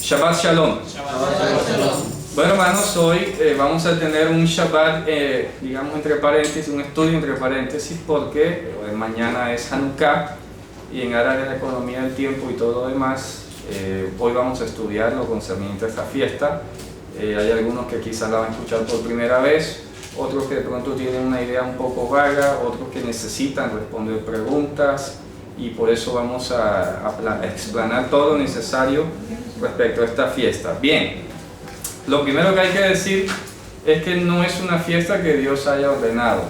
Shabbat Shalom. Bueno, hermanos, hoy vamos a tener un Shabbat, digamos entre paréntesis, un estudio entre paréntesis, porque mañana es Hanukkah y en aras de la economía del tiempo y todo lo demás, hoy vamos a estudiar lo concerniente a esta fiesta. Hay algunos que quizás la van a escuchar por primera vez, otros que de pronto tienen una idea un poco vaga, otros que necesitan responder preguntas, y por eso vamos a explanar todo lo necesario respecto a esta fiesta. Bien, lo primero que hay que decir es que no es una fiesta que Dios haya ordenado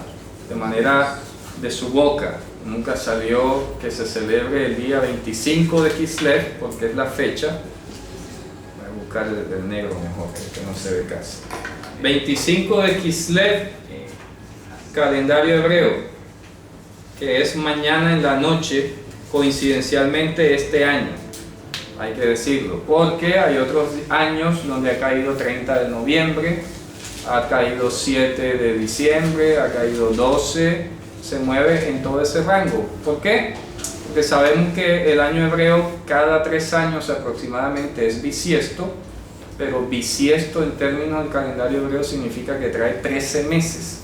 de manera de su boca. Nunca salió que se celebre el día 25 de Kislev, porque es la fecha. Voy a buscar el negro mejor, que no se ve casi. 25 de Kislev, calendario hebreo, que es mañana en la noche, coincidencialmente este año, hay que decirlo, porque hay otros años donde ha caído 30 de noviembre, ha caído 7 de diciembre, ha caído 12, se mueve en todo ese rango. ¿Por qué? Porque sabemos que el año hebreo cada 3 años aproximadamente es bisiesto, pero bisiesto en términos del calendario hebreo significa que trae 13 meses.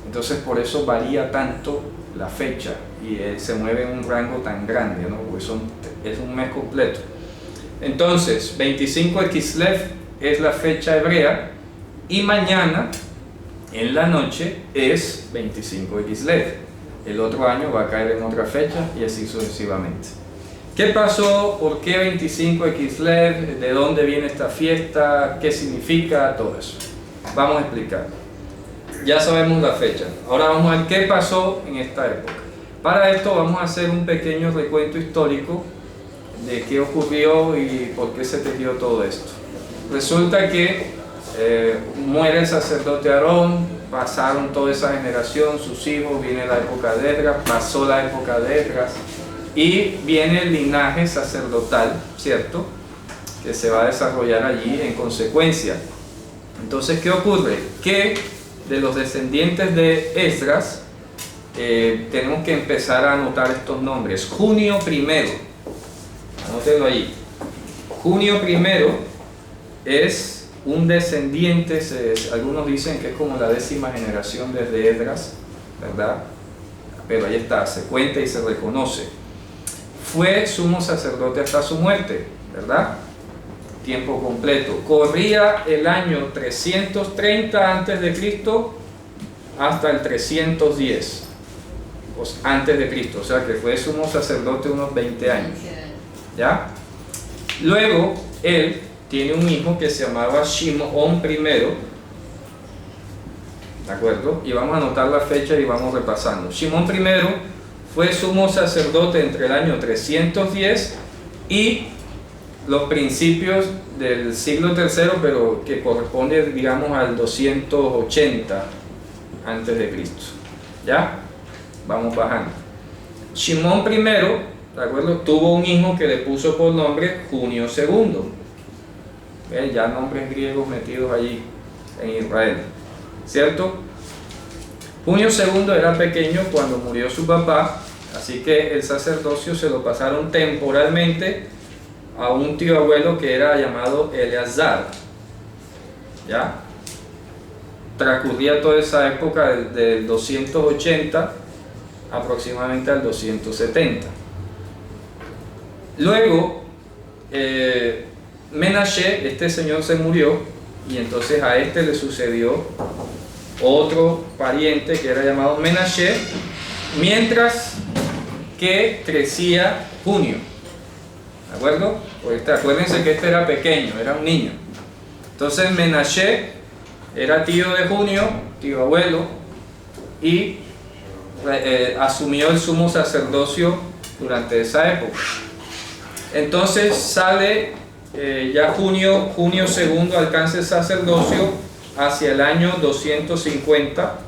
Entonces por eso varía tanto la fecha y se mueve en un rango tan grande, ¿no? Porque es un mes completo. Entonces 25 de Kislev es la fecha hebrea y mañana en la noche es 25 de Kislev. El otro año va a caer en otra fecha y así sucesivamente. ¿Qué pasó? ¿Por qué 25 de Kislev? ¿De dónde viene esta fiesta? ¿Qué significa? Todo eso vamos a explicar. Ya sabemos la fecha. Ahora vamos a ver qué pasó en esta época. Para esto vamos a hacer un pequeño recuento histórico de qué ocurrió y por qué se tejió todo esto. Resulta que muere el sacerdote Aarón, pasaron toda esa generación, sus hijos, viene la época de Esdras, pasó la época de Esdras y viene el linaje sacerdotal, ¿cierto?, que se va a desarrollar allí en consecuencia. Entonces, ¿qué ocurre? Que de los descendientes de Esdras tenemos que empezar a anotar estos nombres. Junio primero, anótenlo ahí. Junio primero es un descendiente, algunos dicen que es como la 10ª generación desde Esdras, ¿verdad? Pero ahí está, se cuenta y se reconoce. Fue sumo sacerdote hasta su muerte, ¿verdad? Tiempo completo. Corría el año 330 a.C. hasta el 310 antes de Cristo, o sea que fue sumo sacerdote unos 20 años. ¿Ya? Luego él tiene un hijo que se llamaba Shimón I, ¿de acuerdo? Y vamos a anotar la fecha y vamos repasando. Shimón I fue sumo sacerdote entre el año 310 y los principios del siglo III, pero que corresponde, digamos, al 280 antes de Cristo. ¿Ya? Vamos bajando. Shimón I, ¿de acuerdo?, tuvo un hijo que le puso por nombre Junio II. ¿Ven? Ya nombres griegos metidos allí en Israel, ¿cierto? Junio II era pequeño cuando murió su papá, así que el sacerdocio se lo pasaron temporalmente a un tío abuelo que era llamado Eleazar. ¿Ya? Transcurría toda esa época del 280 aproximadamente al 270. Luego Menashe, este señor se murió y entonces a este le sucedió otro pariente que era llamado Menashe, mientras que crecía Junio. ¿De acuerdo? Pues acuérdense que este era pequeño, era un niño. Entonces Menashe era tío de Junio, tío abuelo, y asumió el sumo sacerdocio durante esa época. Entonces sale ya Junio II alcanza el sacerdocio hacia el año 250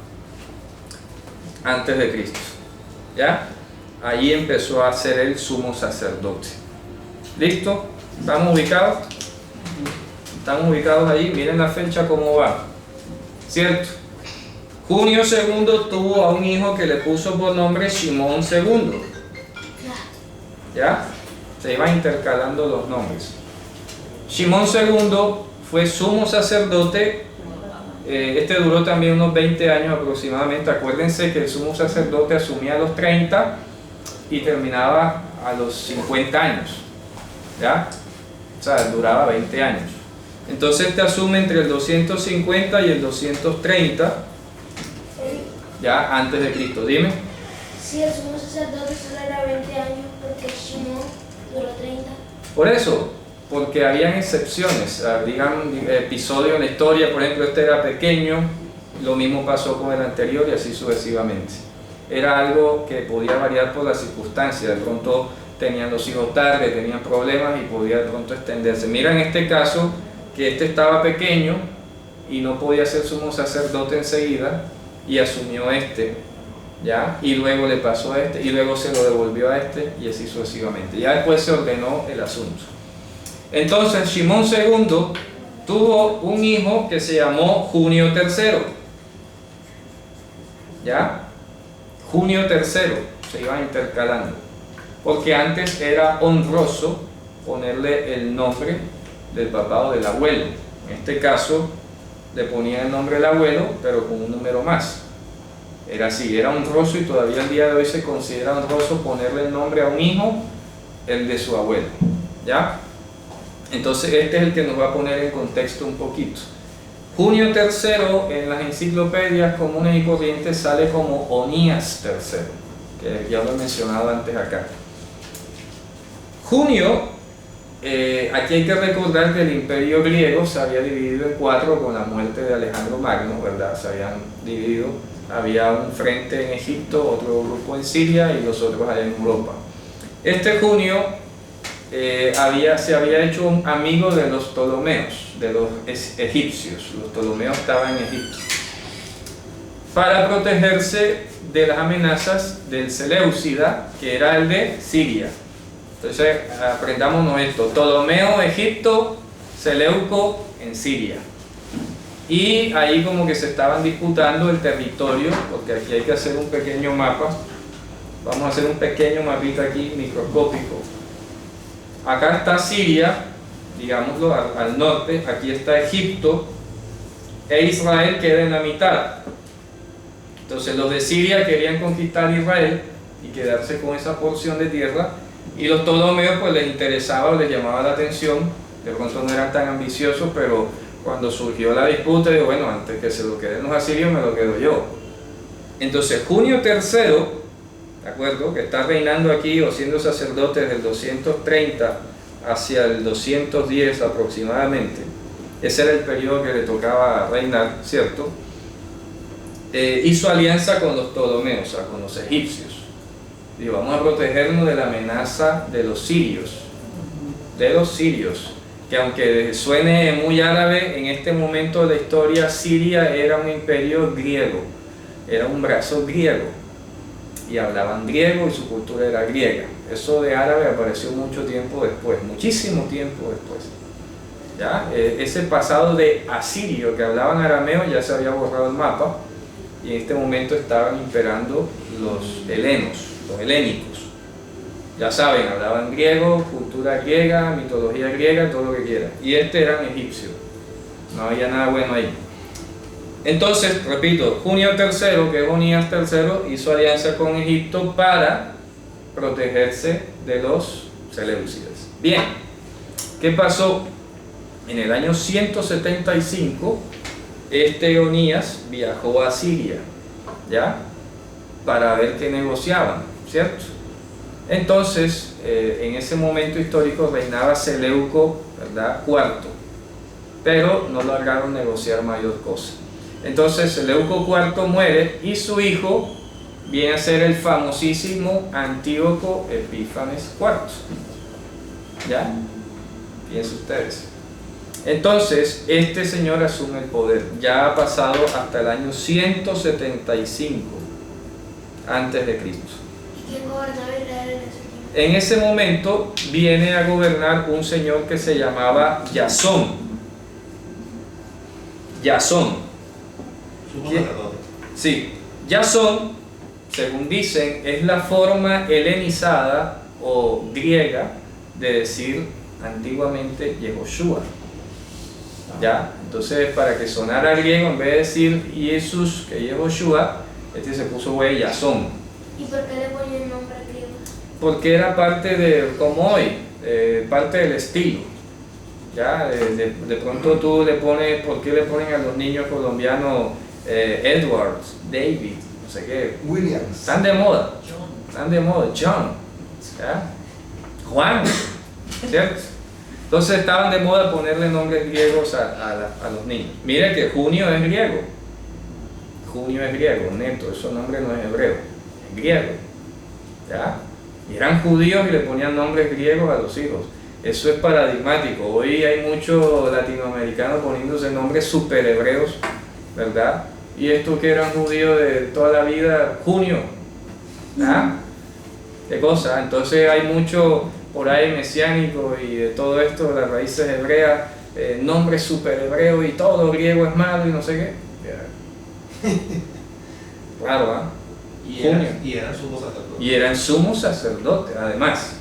antes de Cristo. ¿Ya? Allí empezó a ser el sumo sacerdote. ¿Listo? ¿Estamos ubicados? ¿Estamos ubicados ahí? Miren la fecha cómo va, ¿cierto? Junio II tuvo a un hijo que le puso por nombre Shimón II. ¿Ya? Se iban intercalando los nombres. Shimón II fue sumo sacerdote. Este duró también unos 20 años aproximadamente. Acuérdense que el sumo sacerdote asumía a los 30 y terminaba a los 50 años, ¿ya? O sea, duraba 20 años. Entonces este asume entre el 250 y el 230, ya, antes de Cristo. Dime. Si el sumo sacerdote solo era 20 años, porque Shimón duró 30. Por eso, porque habían excepciones, habían episodios en la historia. Por ejemplo, este era pequeño, lo mismo pasó con el anterior y así sucesivamente. Era algo que podía variar por las circunstancias. De pronto tenían los hijos tarde, tenían problemas y podía de pronto extenderse. Mira en este caso que este estaba pequeño y no podía ser sumo sacerdote enseguida y asumió este, ¿ya? Y luego le pasó a este y luego se lo devolvió a este y así sucesivamente. Ya después se ordenó el asunto. Entonces Shimón II tuvo un hijo que se llamó Junio III, ¿ya? Junio III, se iban intercalando, porque antes era honroso ponerle el nombre del papá o del abuelo. En este caso le ponía el nombre del abuelo, pero con un número más. Era así, era honroso, y todavía el día de hoy se considera honroso ponerle el nombre a un hijo, el de su abuelo, ¿ya? Entonces este es el que nos va a poner en contexto un poquito. Junio III en las enciclopedias comunes y corrientes sale como Onías III, que ya lo he mencionado antes acá. Junio, aquí hay que recordar que el imperio griego se había dividido en 4 con la muerte de Alejandro Magno, ¿verdad? Se habían dividido, había un frente en Egipto, otro grupo en Siria y los otros allá en Europa. Este Junio se había hecho un amigo de los Ptolomeos, de los egipcios. Los Ptolomeos estaban en Egipto, para protegerse de las amenazas del Seleucida, que era el de Siria. Entonces aprendámonos esto: Ptolomeo, Egipto; Seleuco, en Siria. Y ahí como que se estaban disputando el territorio, porque aquí hay que hacer un pequeño mapa. Vamos a hacer un pequeño mapita aquí microscópico. Acá está Siria, digámoslo, al norte. Aquí está Egipto, e Israel queda en la mitad. Entonces los de Siria querían conquistar Israel y quedarse con esa porción de tierra, y los Ptolomeos pues les interesaba o les llamaba la atención. De pronto no eran tan ambiciosos, pero cuando surgió la disputa, digo, bueno, antes que se lo queden los asirios, me lo quedo yo. Entonces Junio III, ¿de acuerdo?, que está reinando aquí o siendo sacerdote desde el 230 hacia el 210 aproximadamente. Ese era el periodo que le tocaba reinar, ¿cierto? Hizo alianza con los Ptolomeos, o sea, con los egipcios. Digo, vamos a protegernos de la amenaza de los sirios. Que aunque suene muy árabe, en este momento de la historia Siria era un imperio griego, era un brazo griego, y hablaban griego y su cultura era griega. Eso de árabe apareció mucho tiempo después, muchísimo tiempo después, ¿ya? Ese pasado de asirio, que hablaban arameo, ya se había borrado el mapa, y en este momento estaban imperando los helenos, los helénicos. Ya saben, hablaban griego, cultura griega, mitología griega, todo lo que quieran. Y este eran egipcios, no había nada bueno ahí. Entonces, repito, Junio III, que es Onías III, hizo alianza con Egipto para protegerse de los seleucidas. Bien, ¿qué pasó? En el año 175, este Onías viajó a Siria, ¿ya?, para ver qué negociaban, ¿cierto? Entonces, en ese momento histórico reinaba Seleuco, ¿verdad?, IV, pero no lograron negociar mayor cosa. Entonces Seleuco IV muere y su hijo viene a ser el famosísimo Antíoco Epífanes IV. ¿Ya? Fíjense ustedes. Entonces este señor asume el poder. Ya ha pasado hasta el año 175 antes de Cristo. ¿Y quién gobernaba Israel en ese tiempo? En ese momento viene a gobernar un señor que se llamaba Jasón. Jasón. Sí, Jasón, según dicen, es la forma helenizada o griega de decir antiguamente Yehoshua. ¿Ya? Entonces, para que sonara griego, en vez de decir Jesús, que Yehoshua, este se puso güey Jasón. ¿Y por qué le ponen el nombre griego? Porque era parte de, como hoy, parte del estilo. ¿Ya? De pronto tú le pones, ¿por qué le ponen a los niños colombianos Edward, David, no sé qué? Williams. Están de moda. Están de moda. John. ¿Ya? Juan. ¿Cierto? Entonces estaban de moda ponerle nombres griegos a los niños. Mire que Junio es griego. Junio es griego, neto, ese nombre no es hebreo, es griego. ¿Ya? Y eran judíos y le ponían nombres griegos a los hijos. Eso es paradigmático. Hoy hay muchos latinoamericanos poniéndose nombres super hebreos, ¿verdad? Y estos que eran judíos de toda la vida, Junio. ¿Ah? ¿Qué cosa? Entonces hay mucho por ahí mesiánico y de todo esto, las raíces hebreas, nombres super hebreos y todo griego es malo y no sé qué. Claro, ¿ah? Y eran sumos sacerdotes. Y eran sumos sacerdotes, además.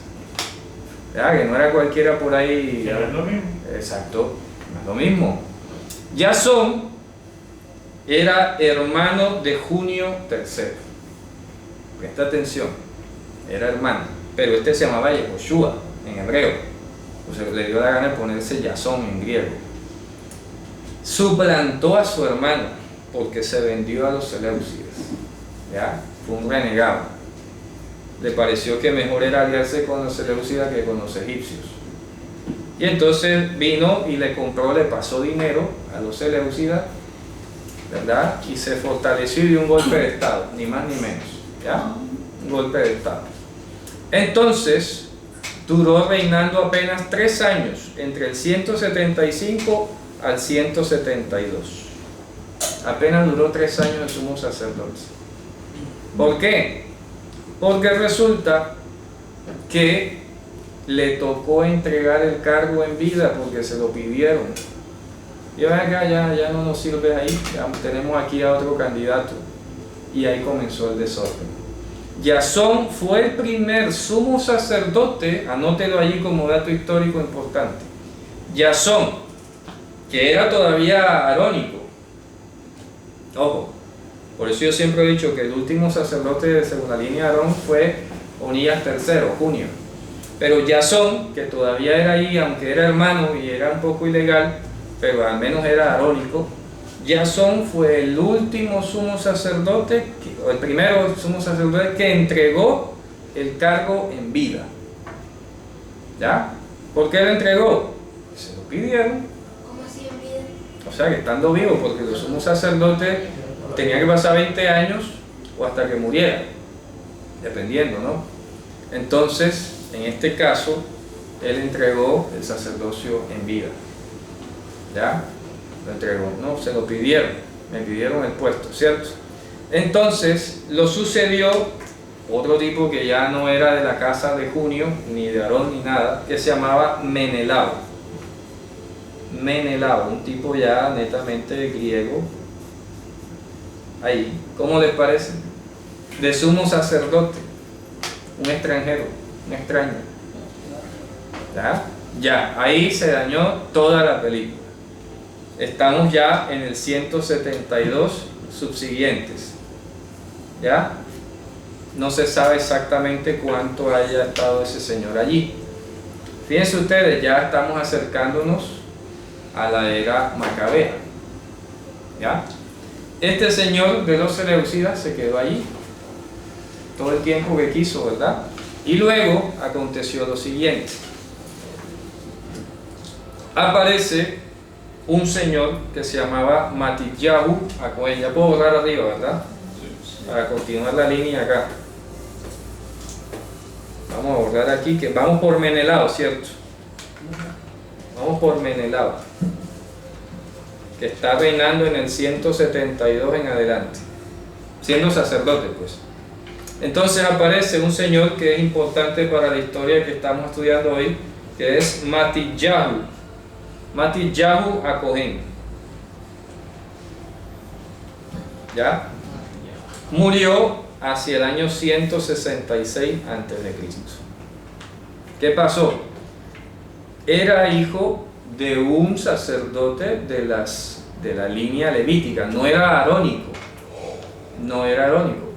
¿Ya? Que no era cualquiera por ahí. Que no es lo mismo. Exacto, no es lo mismo. Jasón era hermano de Junio III. Presta atención, era hermano, pero este se llamaba Yehoshua en hebreo. O sea, le dio la gana de ponerse Jasón en griego. Suplantó a su hermano porque se vendió a los seleucidas. ¿Ya? Fue un renegado. Le pareció que mejor era aliarse con los seleucidas que con los egipcios. Y entonces vino y le compró, le pasó dinero a los seleucidas, ¿verdad? Y se fortaleció y dio un golpe de estado, ni más ni menos. ¿Ya? Un golpe de estado. Entonces, duró reinando apenas 3 años, entre el 175 al 172. Apenas duró 3 años de sumo sacerdote. ¿Por qué? Porque resulta que le tocó entregar el cargo en vida porque se lo pidieron. Y acá ya no nos sirve ahí, ya tenemos aquí a otro candidato. Y ahí comenzó el desorden. Jasón fue el primer sumo sacerdote, anótelo allí como dato histórico importante. Jasón, que era todavía arónico. Ojo, por eso yo siempre he dicho que el último sacerdote de segunda línea de Aarón fue Onías III, Junio. Pero Jasón, que todavía era ahí, aunque era hermano y era un poco ilegal, pero al menos era arónico, Jasón fue el último sumo sacerdote, o el primero sumo sacerdote que entregó el cargo en vida. ¿Ya? ¿Por qué lo entregó? Se lo pidieron. ¿Cómo así en vida? O sea, que estando vivo, porque los sumos sacerdotes tenían que pasar 20 años o hasta que muriera, dependiendo, ¿no? Entonces, en este caso, él entregó el sacerdocio en vida. ¿Ya? Lo entregó, no, se lo pidieron, me pidieron el puesto, ¿cierto? Entonces, lo sucedió otro tipo que ya no era de la casa de Junio, ni de Aarón, ni nada, que se llamaba Menelao. Menelao, un tipo ya netamente griego. Ahí, ¿cómo les parece? De sumo sacerdote, un extranjero, un extraño. ¿Ya? Ya, ahí se dañó toda la película. Estamos ya en el 172 subsiguientes. ¿Ya? No se sabe exactamente cuánto haya estado ese señor allí. Fíjense ustedes, ya estamos acercándonos a la era macabea. ¿Ya? Este señor de los seleucidas se quedó allí todo el tiempo que quiso, ¿verdad? Y luego aconteció lo siguiente. Aparece un señor que se llamaba Matillahu. Ya puedo borrar arriba, ¿verdad? Para continuar la línea acá. Vamos a borrar aquí, que vamos por Menelao, ¿cierto? Vamos por Menelao, que está reinando en el 172 en adelante, siendo sacerdote, pues. Entonces aparece un señor que es importante para la historia que estamos estudiando hoy, que es Matillahu. Matillahu a Cohen. ¿Ya? Murió hacia el año 166 a.C. ¿Qué pasó? era hijo de un sacerdote de la línea levítica, no era arónico,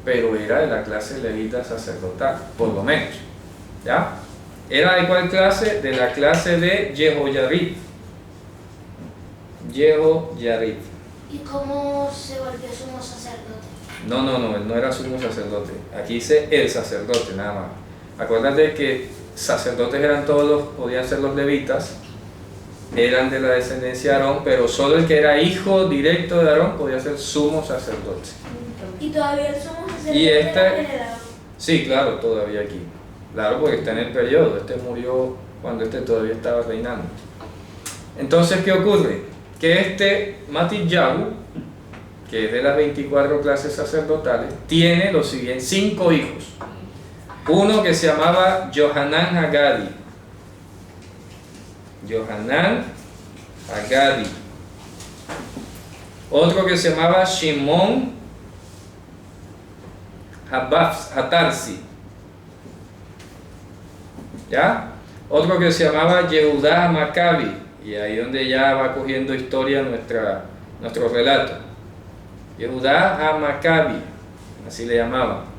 pero era de la clase levita sacerdotal, por lo menos, ¿ya? ¿Era de cuál clase? De la clase de Jehoyarib. ¿Y cómo se volvió sumo sacerdote? No, él no era sumo sacerdote. Aquí dice el sacerdote, nada más. Acuérdate que sacerdotes eran todos, podían ser los levitas, eran de la descendencia de Aarón, pero solo el que era hijo directo de Aarón podía ser sumo sacerdote. ¿Y todavía el sumo sacerdote Y era venerado? Sí, claro, todavía aquí. Claro, porque está en el periodo. Este murió cuando este todavía estaba reinando. Entonces, ¿qué ocurre? Que este Matityahu, que es de las 24 clases sacerdotales, tiene los siguientes 5 hijos. Uno que se llamaba Johanan Hagadi. Otro que se llamaba Shimon Hatarsi. ¿Ya? Otro que se llamaba Yehudá Maccabi. Y ahí donde ya va cogiendo historia nuestro relato. Yehudá Maccabi, así le llamaban.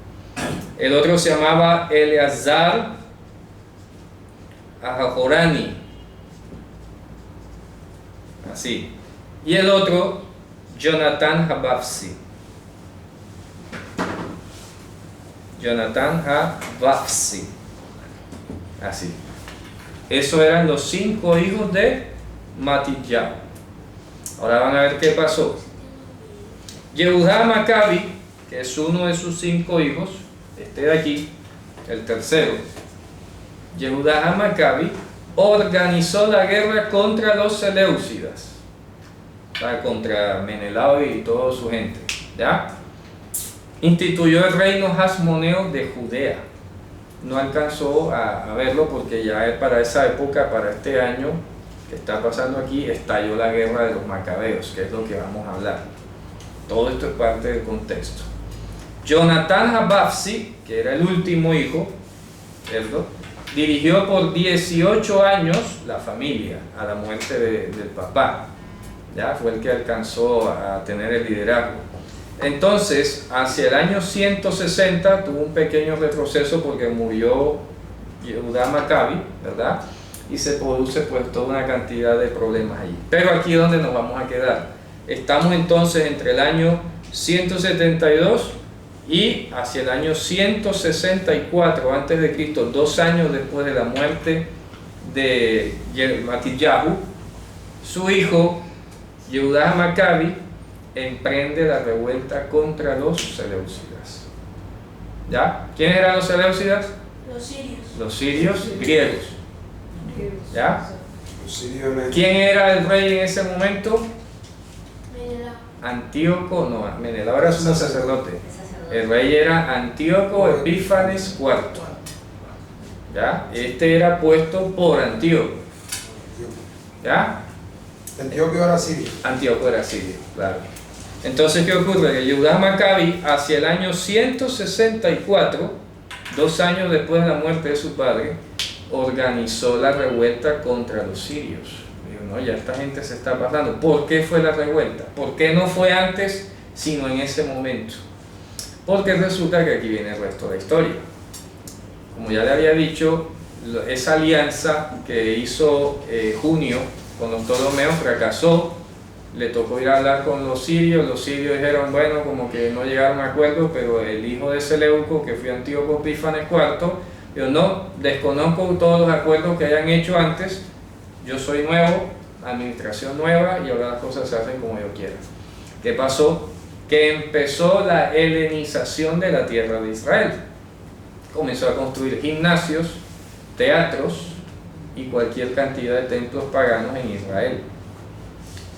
El otro se llamaba Eleazar Ahorani, así. Y el otro, Jonathan Habafsi. Así. Esos eran los 5 hijos de Matityahu. Ahora van a ver qué pasó. Yehudá Maccabi, que es uno de sus 5 hijos, este de aquí, el tercero, Yehudá Maccabi, organizó la guerra contra los Seleucidas, o sea, contra Menelao y toda su gente, ¿ya? Instituyó el reino hasmoneo de Judea. No alcanzó a verlo porque ya para esa época, para este año que está pasando aquí, estalló la guerra de los macabeos, que es lo que vamos a hablar. Todo esto es parte del contexto. Jonathan Habafsi, que era el último hijo, ¿cierto?, dirigió por 18 años la familia a la muerte del papá. Ya fue el que alcanzó a tener el liderazgo. Entonces, hacia el año 160 tuvo un pequeño retroceso porque murió Yehudá Maccabi, ¿verdad? Y se produce pues toda una cantidad de problemas allí. Pero aquí es donde nos vamos a quedar. Estamos entonces entre el año 172 y hacia el año 164 antes de Cristo, 2 años después de la muerte de Matityahu. Su hijo Yehudá Maccabi emprende la revuelta contra los Seleucidas. ¿Ya? ¿Quiénes eran los Seleucidas? Los sirios griegos. ¿Ya? ¿Quién era el rey en ese momento? Antíoco, no, Menelao era su sacerdote. El rey era Antíoco Epífanes IV. ¿Ya? Este era puesto por Antíoco. ¿Ya? Antíoco era sirio. Antíoco era sirio, claro. Entonces, ¿qué ocurre? Que Yehudá Maccabi, hacia el año 164, 2 años después de la muerte de su padre, organizó la revuelta contra los sirios. Dijo, no, ya esta gente se está pasando. ¿Por qué fue la revuelta? ¿Por qué no fue antes, sino en ese momento? Porque resulta que aquí viene el resto de la historia. Como ya le había dicho, esa alianza que hizo Junio con los Ptolomeos fracasó. Le tocó ir a hablar con los sirios dijeron, bueno, como que no llegaron a acuerdo, pero el hijo de Seleuco, que fue Antíoco Epífanes IV, dijo, no, desconozco todos los acuerdos que hayan hecho antes, yo soy nuevo, administración nueva, y ahora las cosas se hacen como yo quiera. ¿Qué pasó? Que empezó la helenización de la tierra de Israel. Comenzó a construir gimnasios, teatros y cualquier cantidad de templos paganos en Israel.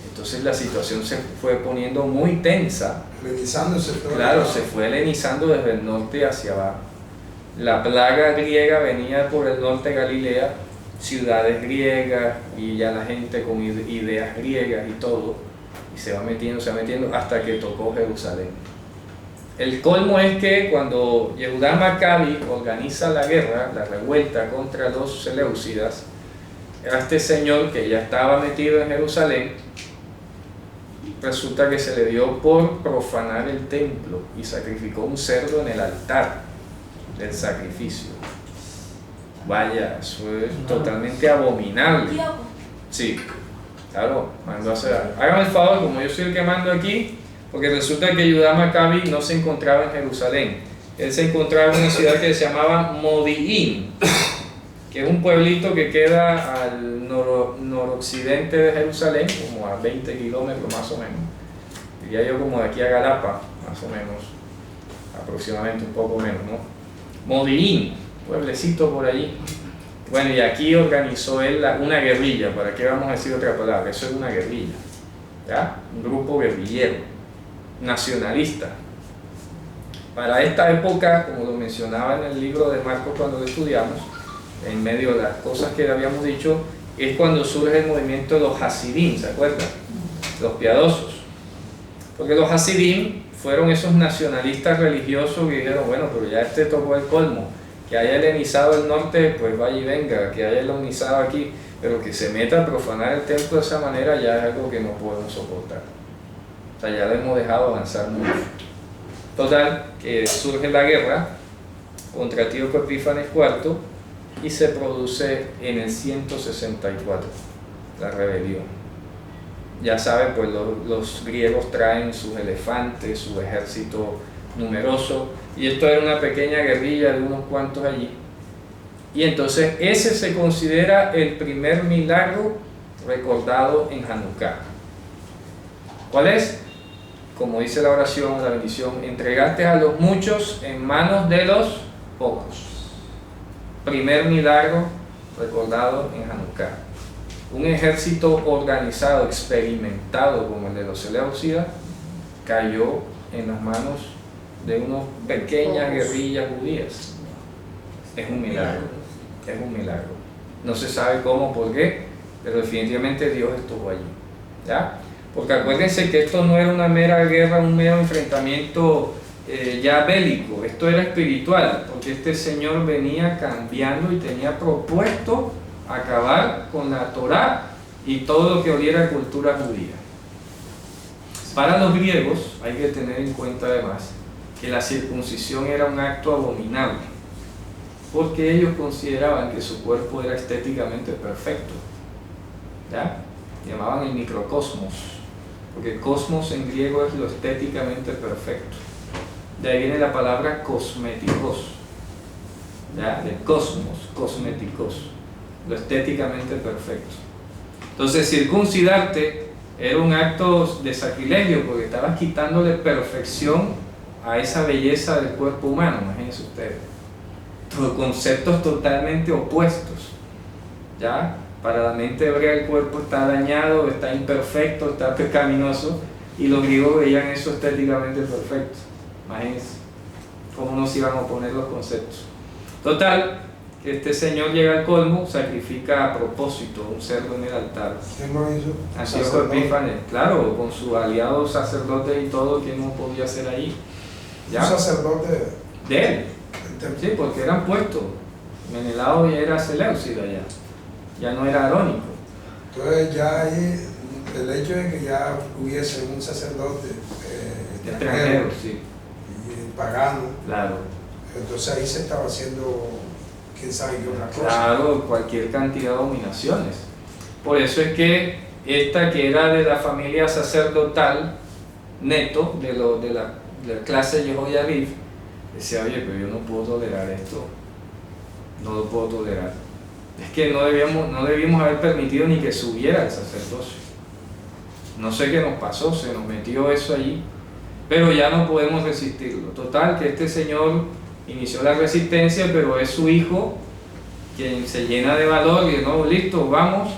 Entonces la situación se fue poniendo muy tensa. Helenizándose. Claro, se fue helenizando desde el norte hacia abajo. La plaga griega venía por el norte de Galilea, ciudades griegas y ya la gente con ideas griegas y todo, y se va metiendo hasta que tocó Jerusalén. El colmo es que cuando Yehudá Maccabi organiza la guerra, la revuelta contra los Seleucidas, a este señor que ya estaba metido en Jerusalén, resulta que se le dio por profanar el templo y sacrificó un cerdo en el altar del sacrificio. Vaya, eso es totalmente abominable. Sí, claro, mandó a hacer algo. Hágame el favor, como yo soy el que mando aquí, porque resulta que Judá Maccabi no se encontraba en Jerusalén. Él se encontraba en una ciudad que se llamaba Modi'in, que es un pueblito que queda al noroccidente de Jerusalén, como a 20 kilómetros más o menos. Diría yo como de aquí a Galapa, más o menos, aproximadamente un poco menos, ¿no? Modi'in, pueblecito por allí. Bueno, y aquí organizó él una guerrilla. ¿Para qué vamos a decir otra palabra? Eso es una guerrilla, ¿ya? Un grupo guerrillero, nacionalista. Para esta época, como lo mencionaba en el libro de Marcos cuando lo estudiamos, en medio de las cosas que habíamos dicho, es cuando surge el movimiento de los Hasidim, ¿se acuerdan? Los piadosos. Porque los Hasidim fueron esos nacionalistas religiosos que dijeron, bueno, pero ya este tocó el colmo, que haya helenizado el norte, pues vaya y venga, que haya helenizado aquí, pero que se meta a profanar el templo de esa manera ya es algo que no podemos soportar. O sea, ya lo hemos dejado avanzar mucho. Total, que surge la guerra contra Antíoco Epífanes IV y se produce en el 164 la rebelión. Ya saben, pues los griegos traen sus elefantes, su ejército numeroso, y esto era una pequeña guerrilla de unos cuantos allí. Y entonces ese se considera el primer milagro recordado en Hanukkah. ¿Cuál es? Como dice la oración, la bendición, entregaste a los muchos en manos de los pocos. Primer milagro recordado en Hanukkah. Un ejército organizado, experimentado como el de los Seleucidas, cayó en las manos de unas pequeñas guerrillas judías. Es un milagro, es un milagro. No se sabe cómo, por qué, pero definitivamente Dios estuvo allí, ¿ya? Porque acuérdense que esto no era una mera guerra, un mero enfrentamiento ya bélico, esto era espiritual, porque este señor venía cambiando y tenía propuesto acabar con la Torá y todo lo que oliera a cultura judía. Para los griegos hay que tener en cuenta además que la circuncisión era un acto abominable, porque ellos consideraban que su cuerpo era estéticamente perfecto, ¿ya? Llamaban el microcosmos, porque cosmos en griego es lo estéticamente perfecto. De ahí viene la palabra cosméticos, ¿ya? De cosmos, cosméticos, lo estéticamente perfecto. Entonces circuncidarte era un acto de sacrilegio, porque estabas quitándole perfección a esa belleza del cuerpo humano, imagínense ustedes. Conceptos totalmente opuestos, ¿ya? Para la mente hebrea el cuerpo está dañado, está imperfecto, está pecaminoso, y los griegos veían eso estéticamente perfecto. Imagínense cómo nos iban a oponer los conceptos. Total, que este señor llega al colmo, sacrifica a propósito un cerdo en el altar. ¿Quién lo hizo? Antíoco Epífanes, claro, con su aliado sacerdote y todo, que no podía hacer ahí. ¿Ya? Un sacerdote De él. Sí, porque eran puestos. Menelao ya era Seleucida ya no era arónico. Entonces ya ahí, el hecho de que ya hubiese un sacerdote Extranjero, sí. y pagano, Claro. entonces ahí se estaba haciendo quién sabe qué otra cosa. Claro, cualquier cantidad de dominaciones. Por eso es que esta que era de la familia sacerdotal, neto, de la clase Jehoiarib, decía, oye, pero yo no puedo tolerar esto, no lo puedo tolerar. Es que no debíamos haber permitido ni que subiera el sacerdocio. No sé qué nos pasó, se nos metió eso allí, pero ya no podemos resistirlo. Total, que este señor inició la resistencia, pero es su hijo quien se llena de valor y de nuevo, listo, vamos,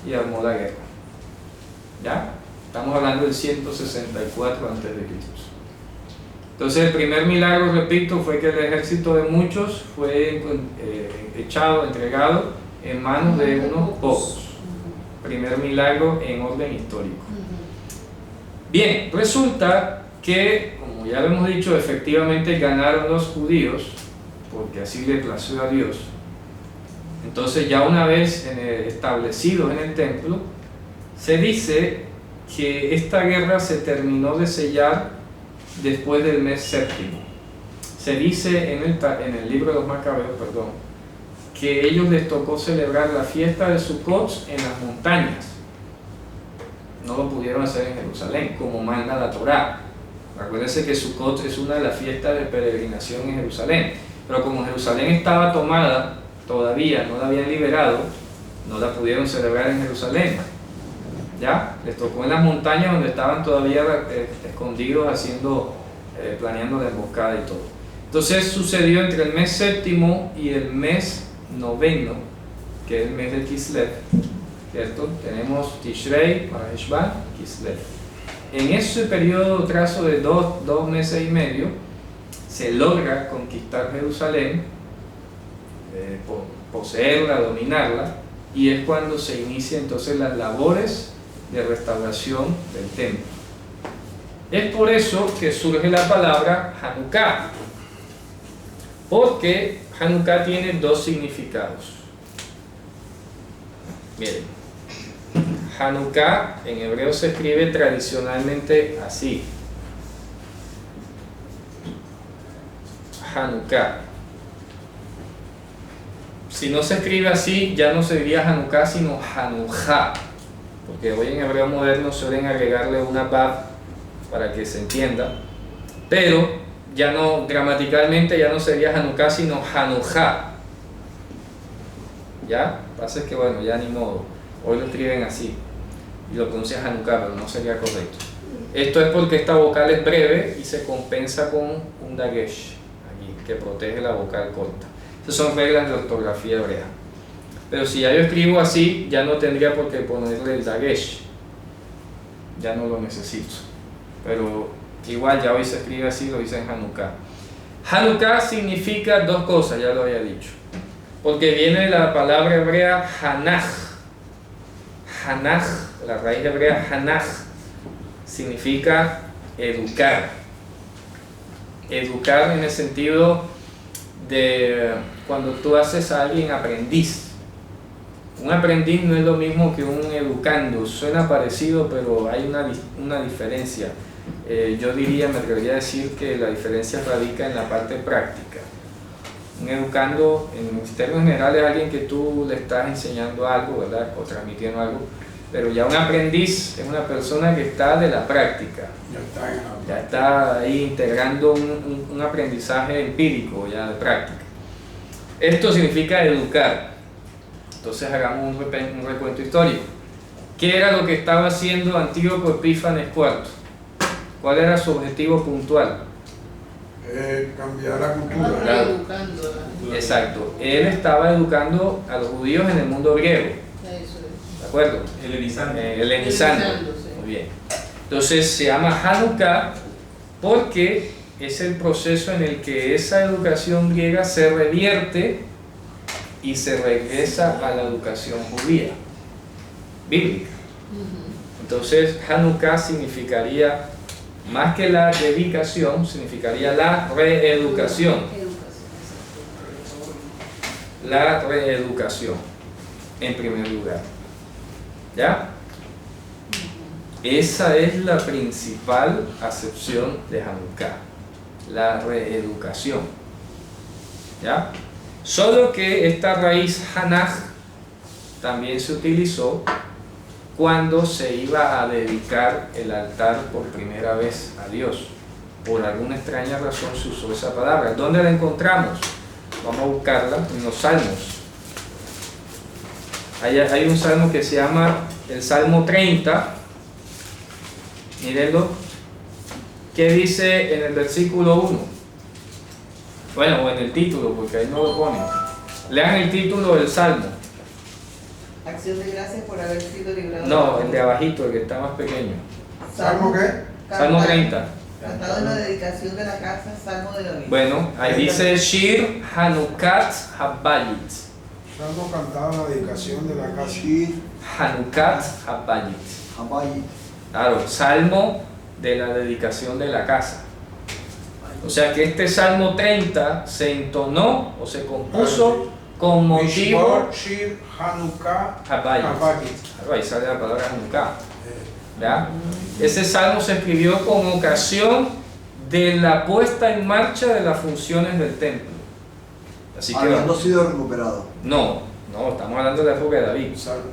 y armó la guerra. ¿Ya? Estamos hablando del 164 a.C. Entonces el primer milagro, repito, fue que el ejército de muchos fue entregado en manos de unos pocos. Primer milagro en orden histórico. Bien, resulta que, como ya lo hemos dicho, efectivamente ganaron los judíos, porque así le plació a Dios. Entonces ya una vez establecidos en el templo, se dice que esta guerra se terminó de sellar después del mes séptimo. Se dice en el libro de los Macabeos, que ellos les tocó celebrar la fiesta de Sukkot en las montañas. No lo pudieron hacer en Jerusalén, como manda la Torá. Recuérdense que Sukkot es una de las fiestas de peregrinación en Jerusalén, pero como Jerusalén estaba tomada, todavía no la habían liberado, no la pudieron celebrar en Jerusalén. ¿Ya? Les tocó en las montañas donde estaban todavía escondidos planeando la emboscada y todo. Entonces sucedió entre el mes séptimo y el mes noveno, que es el mes de Kislev, ¿cierto? Tenemos Tishrei, Mareshvan, Kislev. En ese periodo trazo de dos meses y medio, se logra conquistar Jerusalén, poseerla, dominarla, y es cuando se inician entonces las labores de restauración del templo. Es por eso que surge la palabra Hanukkah, porque Hanukkah tiene dos significados. Miren, Hanukkah en hebreo se escribe tradicionalmente así: Hanukkah. Si no se escribe así, ya no se diría Hanukkah, sino Hanukkah, porque hoy en hebreo moderno suelen agregarle una bab para que se entienda, pero ya no, gramaticalmente ya no sería Hanukkah, sino Hanukkah. ¿Ya? Pasa es que bueno, ya ni modo, hoy lo escriben así y lo pronuncian Hanukkah, pero no sería correcto. Esto es porque esta vocal es breve y se compensa con un dagesh aquí, que protege la vocal corta. Esas son reglas de ortografía hebrea. Pero si ya yo escribo así, ya no tendría por qué ponerle el dagesh, ya no lo necesito. Pero igual ya hoy se escribe así, lo dicen Hanukkah. Hanukkah significa dos cosas, ya lo había dicho, porque viene de la palabra hebrea Hanach. Hanach, la raíz hebrea Hanach, significa educar. Educar en el sentido de cuando tú haces a alguien aprendiz. Un aprendiz no es lo mismo que un educando, suena parecido, pero hay una diferencia. Yo diría, me atrevería a decir que la diferencia radica en la parte práctica. Un educando, en términos generales, es alguien que tú le estás enseñando algo, ¿verdad? O transmitiendo algo, pero ya un aprendiz es una persona que está de la práctica. Ya está ahí integrando un aprendizaje empírico, ya de práctica. Esto significa educar. Entonces hagamos un recuento histórico. ¿Qué era lo que estaba haciendo Antíoco Epífanes IV? ¿Cuál era su objetivo puntual? Cambiar la cultura. Claro. Exacto. Él estaba educando a los judíos en el mundo griego. ¿De acuerdo? Helenizando. Helenizando. Muy bien. Entonces se llama Hanukkah porque es el proceso en el que esa educación griega se revierte y se regresa a la educación judía, bíblica. Entonces Hanukkah significaría, más que la dedicación, significaría la reeducación. La reeducación, en primer lugar. ¿Ya? Esa es la principal acepción de Hanukkah, la reeducación. ¿Ya? Solo que esta raíz Hanach también se utilizó cuando se iba a dedicar el altar por primera vez a Dios. Por alguna extraña razón se usó esa palabra. ¿Dónde la encontramos? Vamos a buscarla en los Salmos. Hay un salmo que se llama el Salmo 30. Mírenlo. ¿Qué dice en el versículo 1? Bueno, o en el título, porque ahí no lo ponen. Lean el título del Salmo. Acción de gracias por haber sido librado. No, el de abajito, el que está más pequeño. ¿Salmo qué? Salmo 30. Tratado en la dedicación de la casa, Salmo de David. Bueno, ahí dice Shir Hanukat Habayit. Salmo cantado en la dedicación de la casa. Hanukat Habayit. Claro, salmo de la dedicación de la casa. O sea que este Salmo 30 se entonó o se compuso con motivo Mishmor, Shir, Hanukkah, Habayit. Habayit. Claro, ahí sale la palabra Hanukkah. ¿Ya? Ese salmo se escribió con ocasión de la puesta en marcha de las funciones del templo. Así que Habiendo sido recuperado. no, estamos hablando de la época de David, Salmo.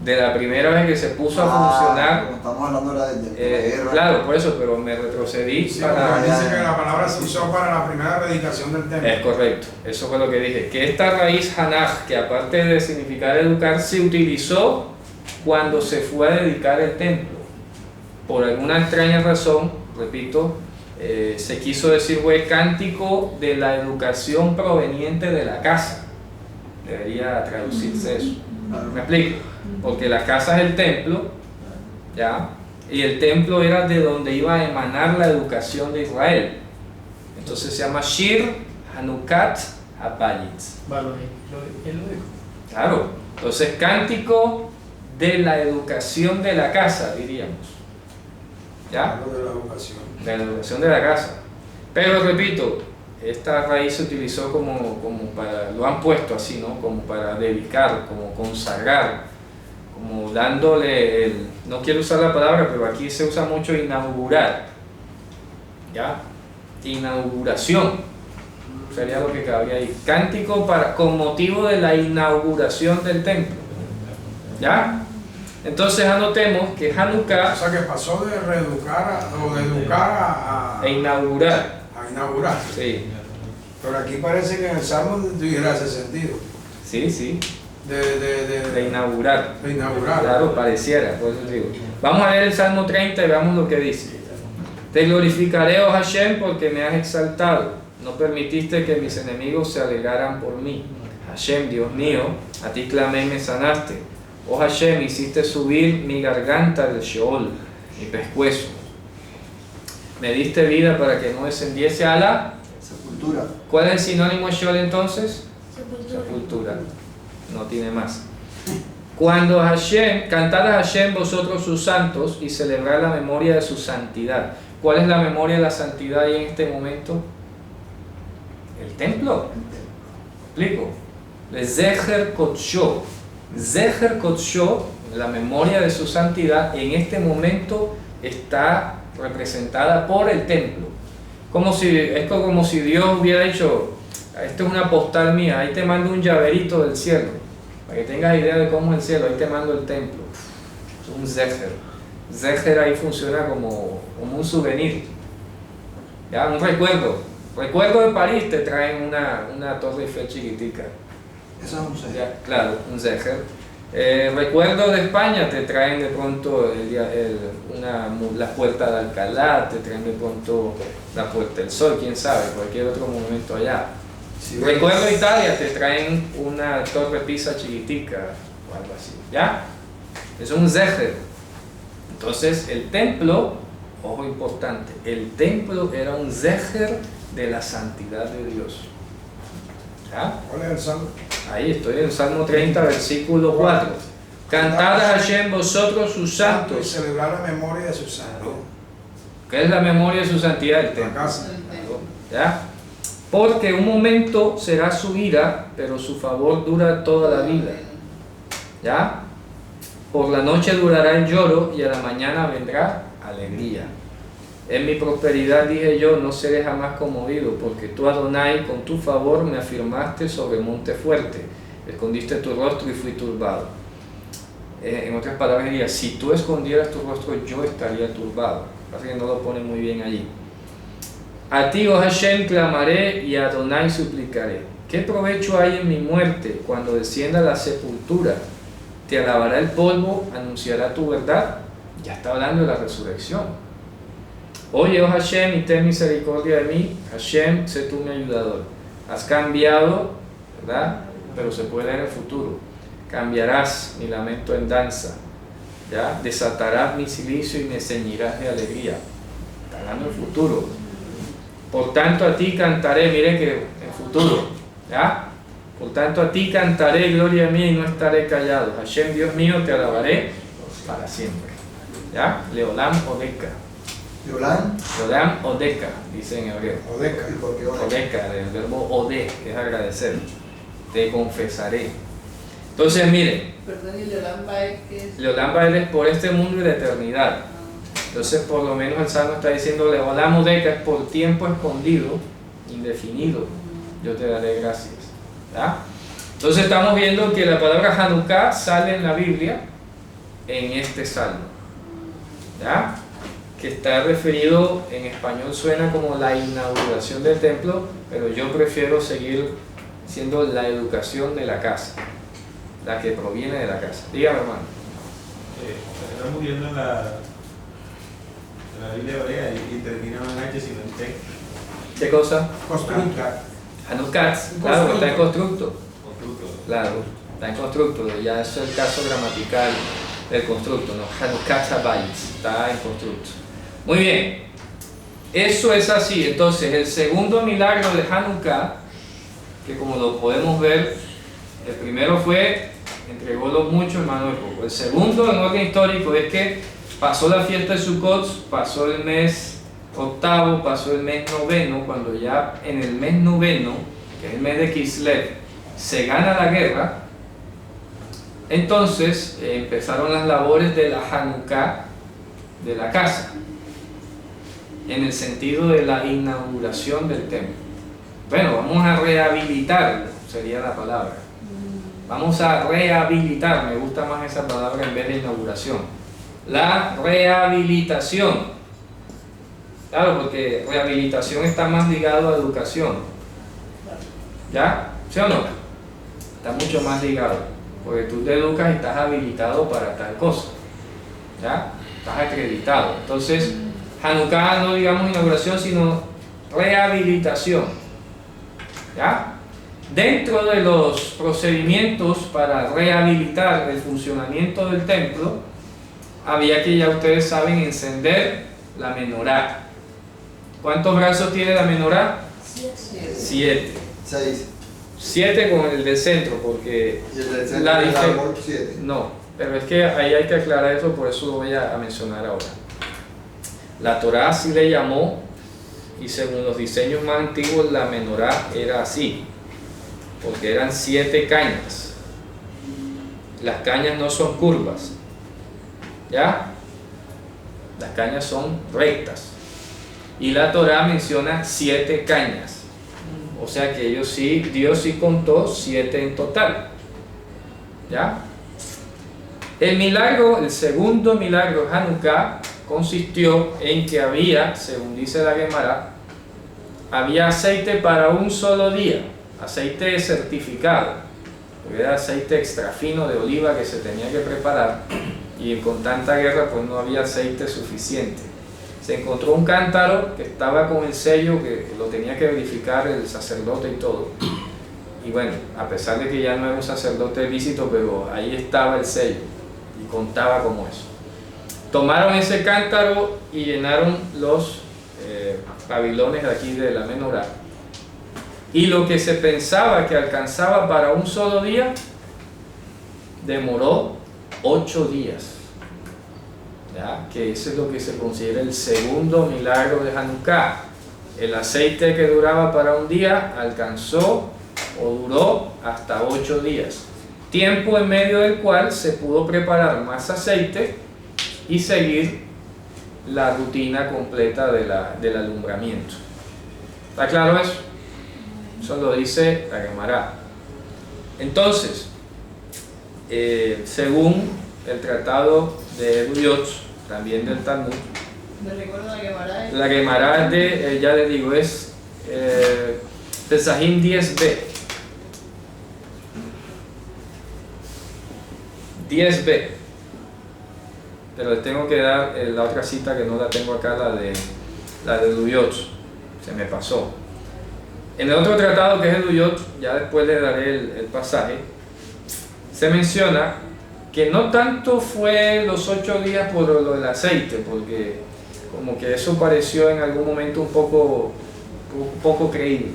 de la primera vez que se puso a funcionar. Como estamos hablando ahora de la guerra. Claro, por eso, pero me retrocedí Sí, para... porque dice que la palabra se usó para la primera dedicación del templo. Es correcto, eso fue lo que dije, que esta raíz Hanaj, que aparte de significar educar, se utilizó cuando se fue a dedicar el templo. Por alguna extraña razón, repito, se quiso decir fue cántico de la educación proveniente de la casa. Debería traducirse eso. ¿Me explico? Porque la casa es el templo, ¿ya? Y el templo era de donde iba a emanar la educación de Israel. Entonces se llama Shir Hanukat Habayit. Él lo dijo. Claro, entonces cántico de la educación de la casa, diríamos. ¿Ya? Algo de la educación. De la educación de la casa. Pero repito, esta raíz se utilizó como para, lo han puesto así, ¿no? Como para dedicar, como consagrar, como dándole el, no quiero usar la palabra, pero aquí se usa mucho inaugurar. ¿Ya? Inauguración. Sería lo que cabría ahí. Cántico con motivo de la inauguración del templo. ¿Ya? Entonces anotemos que Hanukkah O sea que pasó de reeducar o de educar a inaugurar. inaugurar. Sí, Pero aquí parece que en el Salmo tuviera ese sentido. sí. De De inaugurar. de inaugurar. Claro, pareciera, por eso digo. Vamos a leer el Salmo 30 y veamos lo que dice. Te glorificaré, oh Hashem, porque me has exaltado. No permitiste que mis enemigos se alegraran por mí. Hashem, Dios mío, a ti clamé y me sanaste. Oh Hashem, hiciste subir mi garganta del Sheol, mi pescuezo. Me diste vida para que no descendiese a la... Sepultura. ¿Cuál es el sinónimo de Sheol entonces? Sepultura. Sepultura. No tiene más. Cuando Hashem, cantad a Hashem vosotros sus santos y celebrar la memoria de su santidad. ¿Cuál es la memoria de la santidad ahí en este momento? El templo. ¿Explico? Le Zecher Kodsho. Zecher Kodsho, la memoria de su santidad, en este momento está representada por el templo. Es como si Dios hubiera dicho, esto es una postal mía, ahí te mando un llaverito del cielo, para que tengas idea de cómo es el cielo, ahí te mando el templo. Es un Zecher. Zecher ahí funciona como un souvenir, ¿ya? Un recuerdo. Recuerdo de París, te traen una Torre Eiffel chiquitica. Eso es un sello. Ya, claro, un Zecher. Recuerdo de España, te traen de pronto la puerta de Alcalá, te traen de pronto la Puerta del Sol, quién sabe, cualquier otro monumento allá. Si Recuerdo de Italia, te traen una Torre Pisa chiquitica o algo así, ¿ya? Es un Zecher. Entonces, el templo, ojo importante, el templo era un Zecher de la santidad de Dios. ¿Ya? ¿Cuál es el Salmo? Ahí estoy en el Salmo 30, versículo 4. Cantad a Hashem vosotros sus Y santos. celebrar la memoria de sus santos. ¿Qué es la memoria de su santidad? El La templo. casa. ¿Ya? Porque un momento será su ira, pero su favor dura toda la vida. ¿Ya? Por la noche durará el lloro y a la mañana vendrá alegría. En mi prosperidad dije yo, no seré jamás conmovido, porque tú, Adonai, con tu favor me afirmaste sobre el monte fuerte, escondiste tu rostro y fui turbado. En otras palabras diría, si tú escondieras tu rostro, yo estaría turbado. Parece que no lo pone muy bien allí. A ti, oh Hashem, clamaré y a Adonai suplicaré. ¿Qué provecho hay en mi muerte cuando descienda a la sepultura? Te alabará el polvo, anunciará tu verdad. Ya está hablando de la resurrección. Oye, oh Hashem, y ten misericordia de mí. Hashem, sé tú mi ayudador. Has cambiado, ¿verdad? Pero se puede ver en el futuro. Cambiarás mi lamento en danza, ¿ya? Desatarás mi silicio y me ceñirás de alegría. Está hablando del futuro. Por tanto a ti cantaré, mire que en futuro, ¿ya? Por tanto a ti cantaré, gloria mía, y no estaré callado. Hashem, Dios mío, te alabaré para siempre. ¿Ya? Leolam Odeka. Yolán. Leolam Odeka, dice en hebreo. Odeca. ¿Y por qué Odeca? Odeka, del verbo ode, que es agradecer. te confesaré. Entonces miren, Perdón, ¿y Leolán Baez qué es? Leolán Baez es por este mundo y la eternidad. Entonces por lo menos el Salmo está diciendo, Leolán Modeca es por tiempo escondido, indefinido, yo te daré gracias. ¿Ya? Entonces estamos viendo que la palabra Hanukkah sale en la Biblia en este Salmo. ¿Ya? Que está referido, en español suena como la inauguración del templo, pero yo prefiero seguir siendo la educación de la casa, la que proviene de la casa. Dígame, hermano. Estamos viendo en la Biblia hebrea y termina en H sino en T. ¿Qué cosa? Constructo. Hanukkah, claro, está en constructo. Constructo. Claro, está en constructo, ya eso es el caso gramatical del constructo, ¿no? Hanukkah Bayit, está en constructo. Muy bien, eso es así. Entonces, el segundo milagro de Hanukkah, que como lo podemos ver, el primero fue, entregó lo mucho, hermano de poco. El segundo, en orden histórico, es que pasó la fiesta de Sukkot, pasó el mes octavo, pasó el mes noveno, cuando ya en el mes noveno, que es el mes de Kislev, se gana la guerra. Entonces empezaron las labores de la Hanukkah de la casa, en el sentido de la inauguración del templo. Bueno, vamos a rehabilitarlo, sería la palabra. Vamos a rehabilitar, me gusta más esa palabra en vez de inauguración. La rehabilitación. Claro, porque rehabilitación está más ligado a educación. ¿Ya? ¿Sí o no? Está mucho más ligado. Porque tú te educas y estás habilitado para tal cosa. ¿Ya? Estás acreditado. Entonces, Hanukkah no digamos inauguración, sino rehabilitación. ¿Ya? Dentro de los procedimientos para rehabilitar el funcionamiento del templo, había que, ya ustedes saben, encender la menorá. ¿Cuántos brazos tiene la menorá? 7. 6. 7 con el del centro, porque Y el del centro la del dice- árbol 7. no, pero es que ahí hay que aclarar eso, por eso lo voy a mencionar ahora. La Torá sí le llamó, y según los diseños más antiguos, la menorá era así, porque eran 7 cañas. Las cañas no son curvas, ¿ya? Las cañas son rectas. Y la Torá menciona 7 cañas. O sea que Dios sí contó 7 en total. ¿Ya? El milagro, el segundo milagro de Hanukkah consistió en que había, según dice la Gemara, había aceite para un solo día, aceite certificado, porque era aceite extra fino de oliva que se tenía que preparar, y con tanta guerra pues no había aceite suficiente. Se encontró un cántaro que estaba con el sello, que lo tenía que verificar el sacerdote y todo. Y bueno, a pesar de que ya no era un sacerdote lícito, pero ahí estaba el sello y contaba como eso. Tomaron ese cántaro y llenaron los pabilones de aquí de la menorá. Y lo que se pensaba que alcanzaba para un solo día, demoró 8 días. ¿Ya? Que eso es lo que se considera el segundo milagro de Hanukkah. El aceite que duraba para un día alcanzó o duró hasta 8 días. Tiempo en medio del cual se pudo preparar más aceite y seguir la rutina completa del alumbramiento. ¿Está claro eso? Eso lo dice la Gemara. Entonces, según el tratado de Eruyot, también del Talmud, Me recuerdo la Gemara. la Gemara de, ya les digo, es Pesahim 10b. 10b. Pero les tengo que dar la otra cita que no la tengo acá, la de Eruyot. Se me pasó. En el otro tratado que es Eruyot, ya después les daré el pasaje, se menciona que no tanto fue los 8 días por lo del aceite, porque como que eso pareció en algún momento un poco creíble.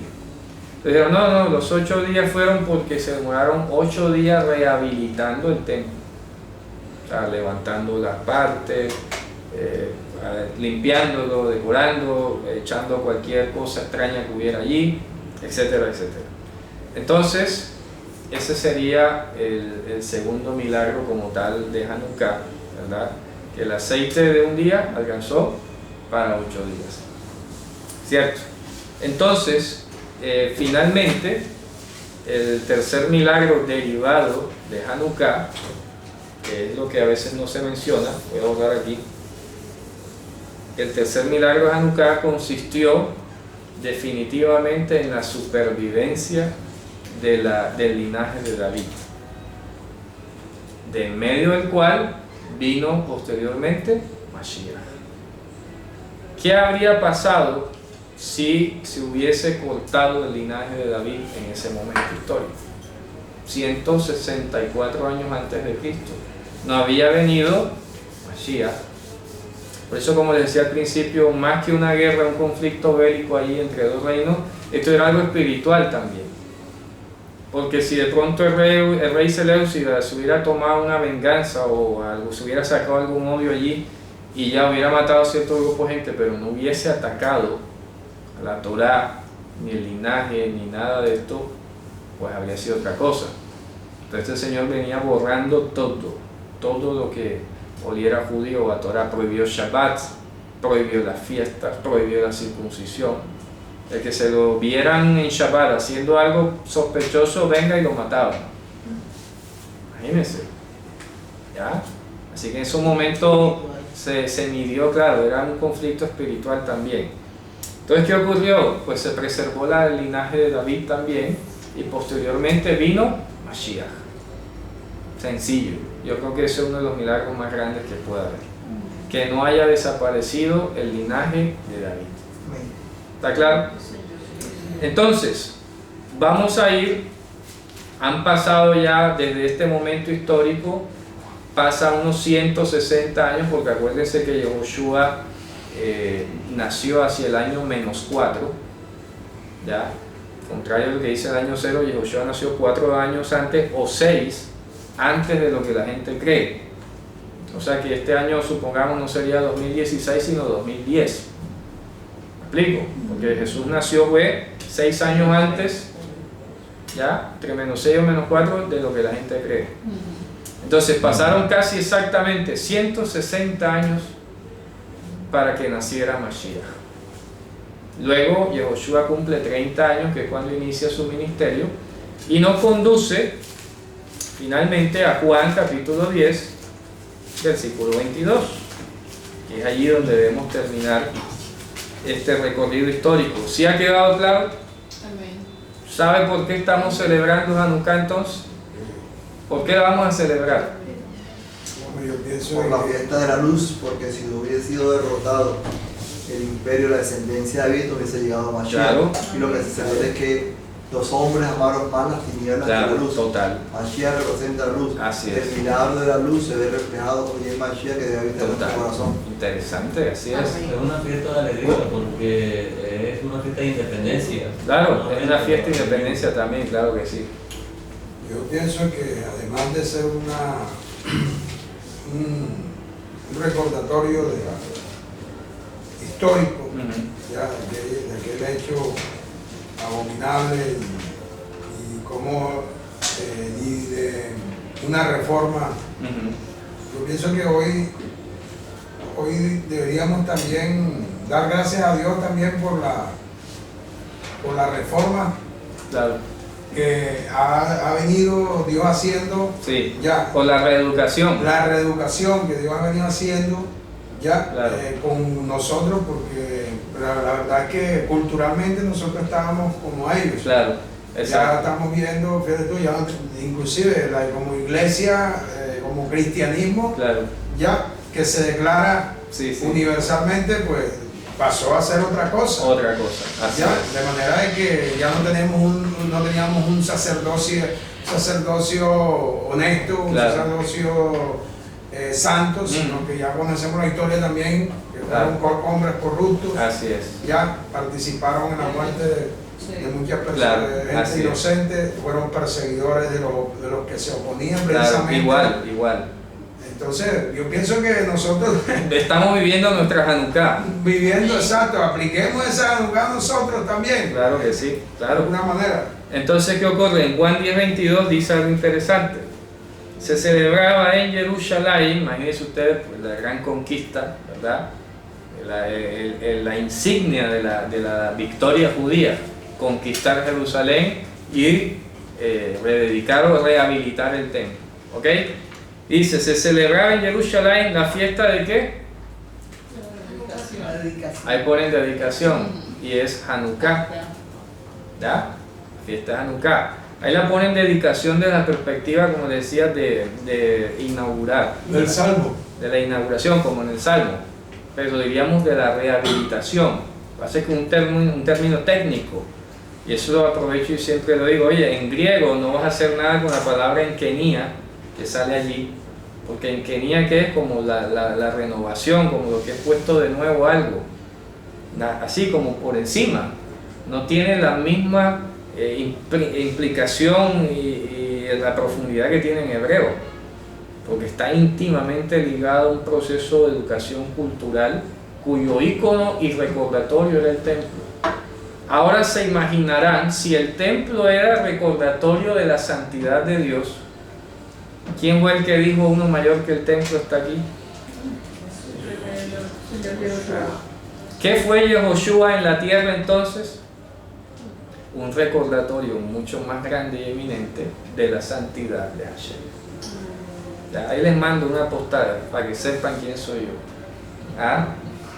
Pero no, los 8 días fueron porque se demoraron 8 días rehabilitando el templo, o sea, levantando las partes, limpiándolo, decorando, echando cualquier cosa extraña que hubiera allí, etcétera, etcétera. Entonces, ese sería el segundo milagro como tal de Hanukkah, ¿verdad? Que el aceite de un día alcanzó para 8 días, ¿cierto? Entonces, finalmente, el tercer milagro derivado de Hanukkah, que es lo que a veces no se menciona, voy a borrar aquí. El tercer milagro de Hanukkah consistió definitivamente en la supervivencia del linaje de David, de en medio del cual vino posteriormente Mashiach. ¿Qué habría pasado si se hubiese cortado el linaje de David en ese momento histórico? 164 años antes de Cristo. No había venido Mashiach. Por eso, como les decía al principio, más que una guerra, un conflicto bélico ahí entre dos reinos, esto era algo espiritual también. Porque si de pronto el rey Seleucida se hubiera tomado una venganza o algo, se hubiera sacado algún odio allí y ya hubiera matado a cierto grupo de gente, pero no hubiese atacado a la Torá, ni el linaje, ni nada de esto, pues habría sido otra cosa. Entonces el Señor venía borrando todo lo que oliera judío o a Torá. Prohibió Shabbat, prohibió las fiestas, prohibió la circuncisión. El que se lo vieran en Shabbat haciendo algo sospechoso, venga y lo mataban. Imagínense, ¿ya? Así que en ese momento se midió, claro, era un conflicto espiritual también. Entonces, ¿qué ocurrió? Pues se preservó el linaje de David también, y posteriormente vino Mashiach. Sencillo. Yo creo que ese es uno de los milagros más grandes que pueda haber. Que no haya desaparecido el linaje de David. ¿Está claro? Entonces, vamos a ir, han pasado ya desde este momento histórico, pasa unos 160 años, porque acuérdense que Yehoshua nació hacia el año -4, ¿ya? Contrario a lo que dice el año 0, Yehoshua nació 4 años antes o 6 antes de lo que la gente cree. O sea que este año, supongamos, no sería 2016 sino 2010. ¿Me explico? Porque Jesús nació fue 6 años antes, ya, entre -6 o -4 de lo que la gente cree. Entonces pasaron casi exactamente 160 años para que naciera Mashiach. Luego Yehoshua cumple 30 años, que es cuando inicia su ministerio, y nos conduce finalmente a Juan capítulo 10, versículo 22, que es allí donde debemos terminar este recorrido histórico. ¿Sí ha quedado claro? Amén. ¿Sabe por qué estamos celebrando Hanukkah entonces? ¿Por qué la vamos a celebrar? Bueno, yo pienso Por la que- fiesta de la luz, porque si no hubiese sido derrotado el imperio, la descendencia de David, no hubiese llegado a Mashiach. Claro. Y lo que se celebra es que los hombres amaron más las tinieblas que Claro, la luz. total. Mashiach representa la luz. Así es. El milagro de la luz se ve reflejado hoy en Mashiach, que debe habitar en Total. nuestro corazón. Interesante, así es. Amén. Es una fiesta de alegría porque es una fiesta de independencia. Claro, es una fiesta de independencia también, claro que sí. Yo pienso que además de ser un recordatorio histórico, ya, de aquel hecho abominable y como y de una reforma, yo pienso que hoy deberíamos también dar gracias a Dios también por la reforma Claro, que ha venido Dios haciendo sí. ya, Con la reeducación. la reeducación que Dios ha venido haciendo ya Claro. con nosotros, porque la verdad es que culturalmente nosotros estábamos como ellos. Claro, Ya exacto. estamos viendo, fíjate tú, ya inclusive como iglesia, como cristianismo, Claro, ya que se declara sí, sí. universalmente, pues pasó a ser otra cosa. Otra cosa, así Ya, es. de manera de que ya no teníamos un sacerdocio honesto, un Claro. sacerdocio santo, sino que ya conocemos la historia también, que fueron hombres corruptos, Así es. ya participaron en la muerte de muchas personas, Claro, de así gente es. inocente, fueron perseguidores de los que se oponían Claro, precisamente. igual. Entonces, yo pienso que nosotros Estamos viviendo nuestra Hanukkah. viviendo exacto, apliquemos esa Hanukkah nosotros también, Claro que sí, de claro. alguna manera. Entonces, ¿qué ocurre? En Juan 10:22 dice algo interesante. Se celebraba en Jerusalén, imagínense ustedes, pues, la gran conquista, ¿verdad? La insignia de la victoria judía, conquistar Jerusalén y rededicar o rehabilitar el templo. ¿Ok? Dice, se celebraba en Jerusalén la fiesta de ¿qué? La dedicación. Ahí ponen dedicación y es Hanukkah. ¿Ya? Fiesta de Hanukkah. Ahí la ponen dedicación desde la perspectiva, como decía, de inaugurar. Del Salmo. De la inauguración, como en el Salmo. Pero diríamos de la rehabilitación. Pasa que un término técnico. Y eso lo aprovecho y siempre lo digo. Oye, en griego no vas a hacer nada con la palabra enkenia, que sale allí. Porque enkenia, que es como la renovación, como lo que es puesto de nuevo algo. Así como por encima. No tiene la misma implicación y la profundidad que tiene en hebreo, porque está íntimamente ligado a un proceso de educación cultural cuyo ícono y recordatorio era el templo. Ahora se imaginarán, si el templo era recordatorio de la santidad de Dios, ¿quién fue el que dijo uno mayor que el templo está aquí? ¿Qué fue Yehoshua en la tierra entonces? Un recordatorio mucho más grande y eminente de la santidad de Hashem. Ya, ahí les mando una postada para que sepan quién soy yo.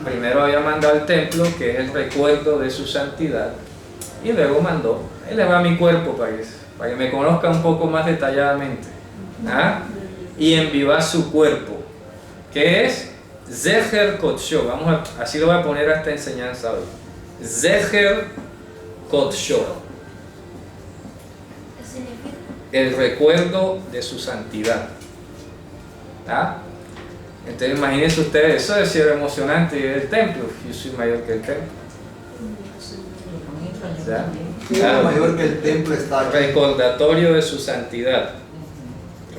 Primero había mandado al templo, que es el recuerdo de su santidad, y luego mandó, ahí le va mi cuerpo para que me conozca un poco más detalladamente. Y envió su cuerpo, que es Zecher Kodsho. Así lo voy a poner a esta enseñanza hoy. Zecher Kodsho, ¿Qué significa? el recuerdo de su santidad. Entonces imagínense ustedes, eso es ser emocionante y el templo. Yo soy mayor que el templo. Claro, mayor que el templo está aquí. Recordatorio de su santidad.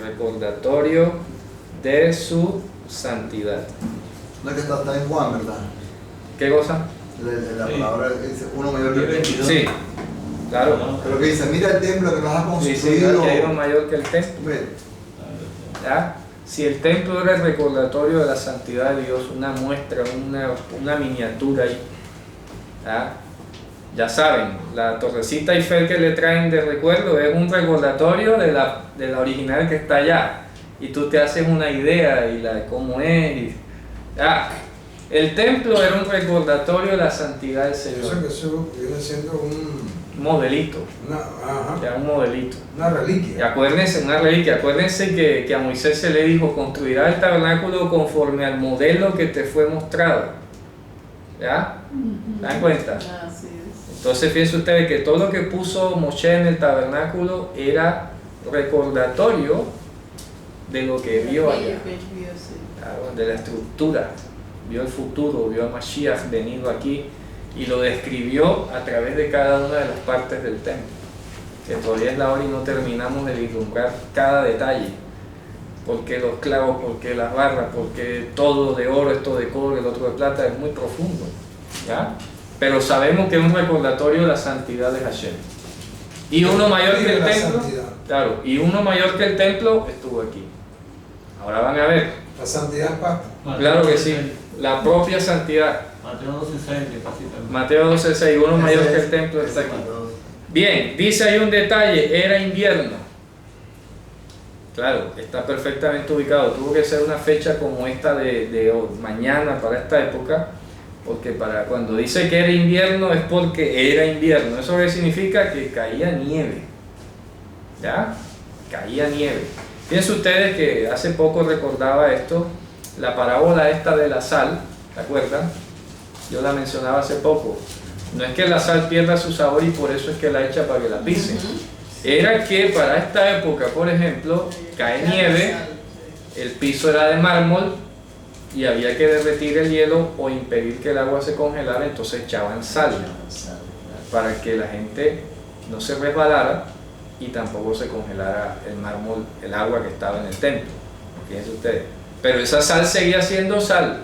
Recordatorio de su santidad. No es que está en Juan, ¿verdad? ¿Qué cosa? La palabra dice uno mayor que el templo. Sí, claro. Pero que dice, mira el templo que nos ha Sí, construido. que hay uno mayor que el templo. Ve, ¿Ya? Si el templo era el recordatorio de la santidad de Dios, una muestra, una miniatura ahí. Ya saben, la torrecita Eiffel que le traen de recuerdo es un recordatorio de la original que está allá. Y tú te haces una idea de cómo es. El templo era un recordatorio de la santidad del Señor. Eso viene siendo un Modelito. Ya un modelito. Una Y reliquia. acuérdense, una reliquia. Acuérdense que a Moisés se le dijo: construirá el tabernáculo conforme al modelo que te fue mostrado. ¿Ya? ¿Se dan cuenta? Así es. Entonces fíjense ustedes que todo lo que puso Moshe en el tabernáculo era recordatorio de lo que vio allá, claro, de la estructura. Vio el futuro, vio a Mashiach venido aquí y lo describió a través de cada una de las partes del templo, que todavía es la hora y no terminamos de vislumbrar cada detalle. Porque los clavos, porque las barras, porque todo de oro, esto de cobre, el otro de plata, es muy profundo, ¿ya? Pero sabemos que es un recordatorio de la santidad de Hashem. Y uno mayor que el templo, claro, y uno mayor que el templo estuvo aquí. Ahora van a ver. La santidad pasa. Claro que sí, la propia santidad. Mateo 12:6, que casi también. Mateo 12:6, uno mayor que el templo está aquí. Bien, dice ahí un detalle, era invierno. Claro, está perfectamente ubicado. Tuvo que ser una fecha como esta de mañana para esta época, porque para cuando dice que era invierno es porque era invierno. ¿Eso qué significa? Que caía nieve. ¿Ya? Caía nieve. Fíjense ustedes que hace poco recordaba esto, la parábola esta de la sal, ¿se acuerdan? Yo la mencionaba hace poco. No es que la sal pierda su sabor y por eso es que la echa para que la pisen. Era que para esta época, por ejemplo, cae nieve, el piso era de mármol y había que derretir el hielo o impedir que el agua se congelara, entonces echaban sal para que la gente no se resbalara y tampoco se congelara el mármol, el agua que estaba en el templo. Fíjense ustedes. Pero esa sal seguía siendo sal.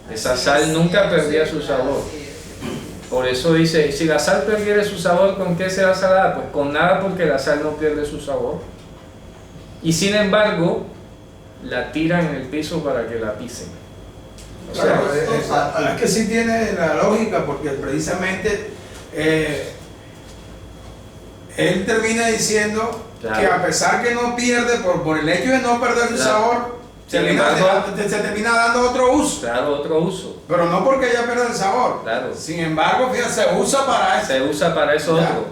Esa sal nunca perdía su sabor. Por eso dice, si la sal perdiere su sabor, ¿con qué será salada? Pues con nada, porque la sal no pierde su sabor. Y sin embargo, la tiran en el piso para que la pisen. O sea, Claro, es que sí tiene la lógica, porque precisamente él termina diciendo Claro. que a pesar que no pierde, por el hecho de no perder su Claro. sabor, Sin se embargo- termina dando otro uso. claro, otro uso. Pero no porque ella pierde el sabor. Claro. Sin embargo, fíjate, se usa para eso. Se usa para eso Ya. otro.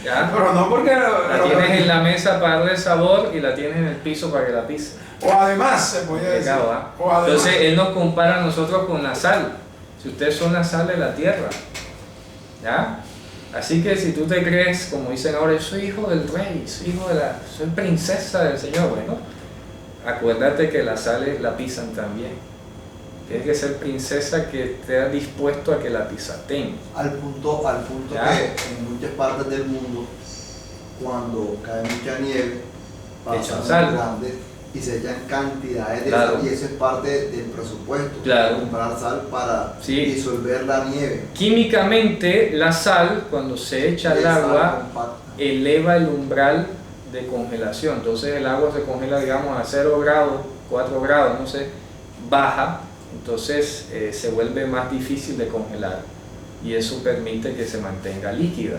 ¿Ya? Pero no porque... La tienes en la mesa para darle sabor y la tienes en el piso para que la pisen. O además, se podría decir. Complicado, ¿ah? O además. Entonces él nos compara a nosotros con la sal. Si ustedes son la sal de la tierra, ¿ya? Así que si tú te crees, como dicen ahora, yo soy hijo del rey, soy princesa del Señor, bueno, acuérdate que la sal la pisan también. Tienes que ser princesa que esté dispuesto a que la pisateen. Al punto Ya. que en muchas partes del mundo, cuando cae mucha nieve, Echan pasan sal. grandes y se echan cantidades de Claro. sal, y eso es parte del presupuesto. Claro. Comprar sal para Sí. disolver la nieve. Químicamente, la sal, cuando se echa al Y es agua, sal compacta. eleva el umbral de congelación. Entonces el agua se congela, digamos, a 0 grados, 4 grados, no sé, baja. Entonces se vuelve más difícil de congelar y eso permite que se mantenga líquida.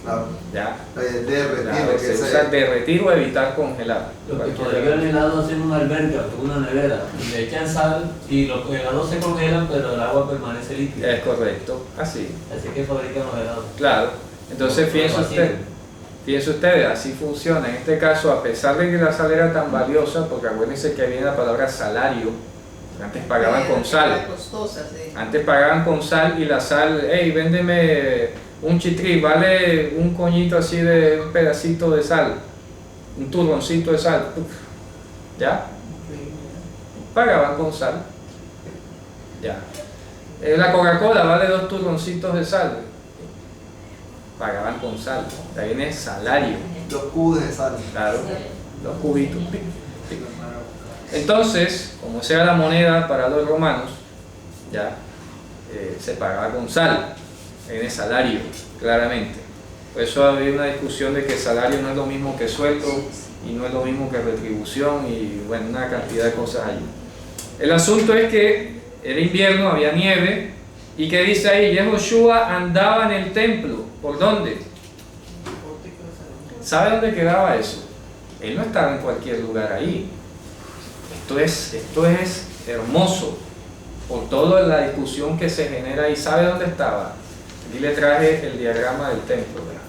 Claro. ¿Ya? Derretir, Claro, porque se ese- usa derretir o evitar congelar. Lo que Cualquier- podría el helado hacer una alberca con una nevera, le echan sal y los helados se congelan, pero el agua permanece líquida. Es correcto, así. Así que fabrican los helados. Claro. Entonces fíjense Vacío. ustedes, así funciona. En este caso, a pesar de que la sal era tan valiosa, porque acuérdense que viene la palabra salario, antes pagaban con sal. Era costosa, sí. Antes pagaban con sal y la sal, hey, véndeme un chitrí, vale un coñito así de un pedacito de sal, un turroncito de sal, uf, ¿ya? Pagaban con sal, ya. La Coca-Cola vale 2 turroncitos de sal, pagaban con sal, de ahí viene salario, los cubos de sal. claro, los cubitos. Pic, pic. Entonces, como sea la moneda para los romanos, ya se pagaba con sal, en el salario, claramente. Por eso había una discusión de que salario no es lo mismo que sueldo y no es lo mismo que retribución y bueno, una cantidad de cosas allí. El asunto es que era invierno, había nieve y que dice ahí, Yehoshua andaba en el templo. ¿Por dónde? ¿Sabe dónde quedaba eso? Él no estaba en cualquier lugar ahí. Esto es hermoso por toda la discusión que se genera ahí. ¿Sabe dónde estaba? Aquí le traje el diagrama del templo, ¿verdad?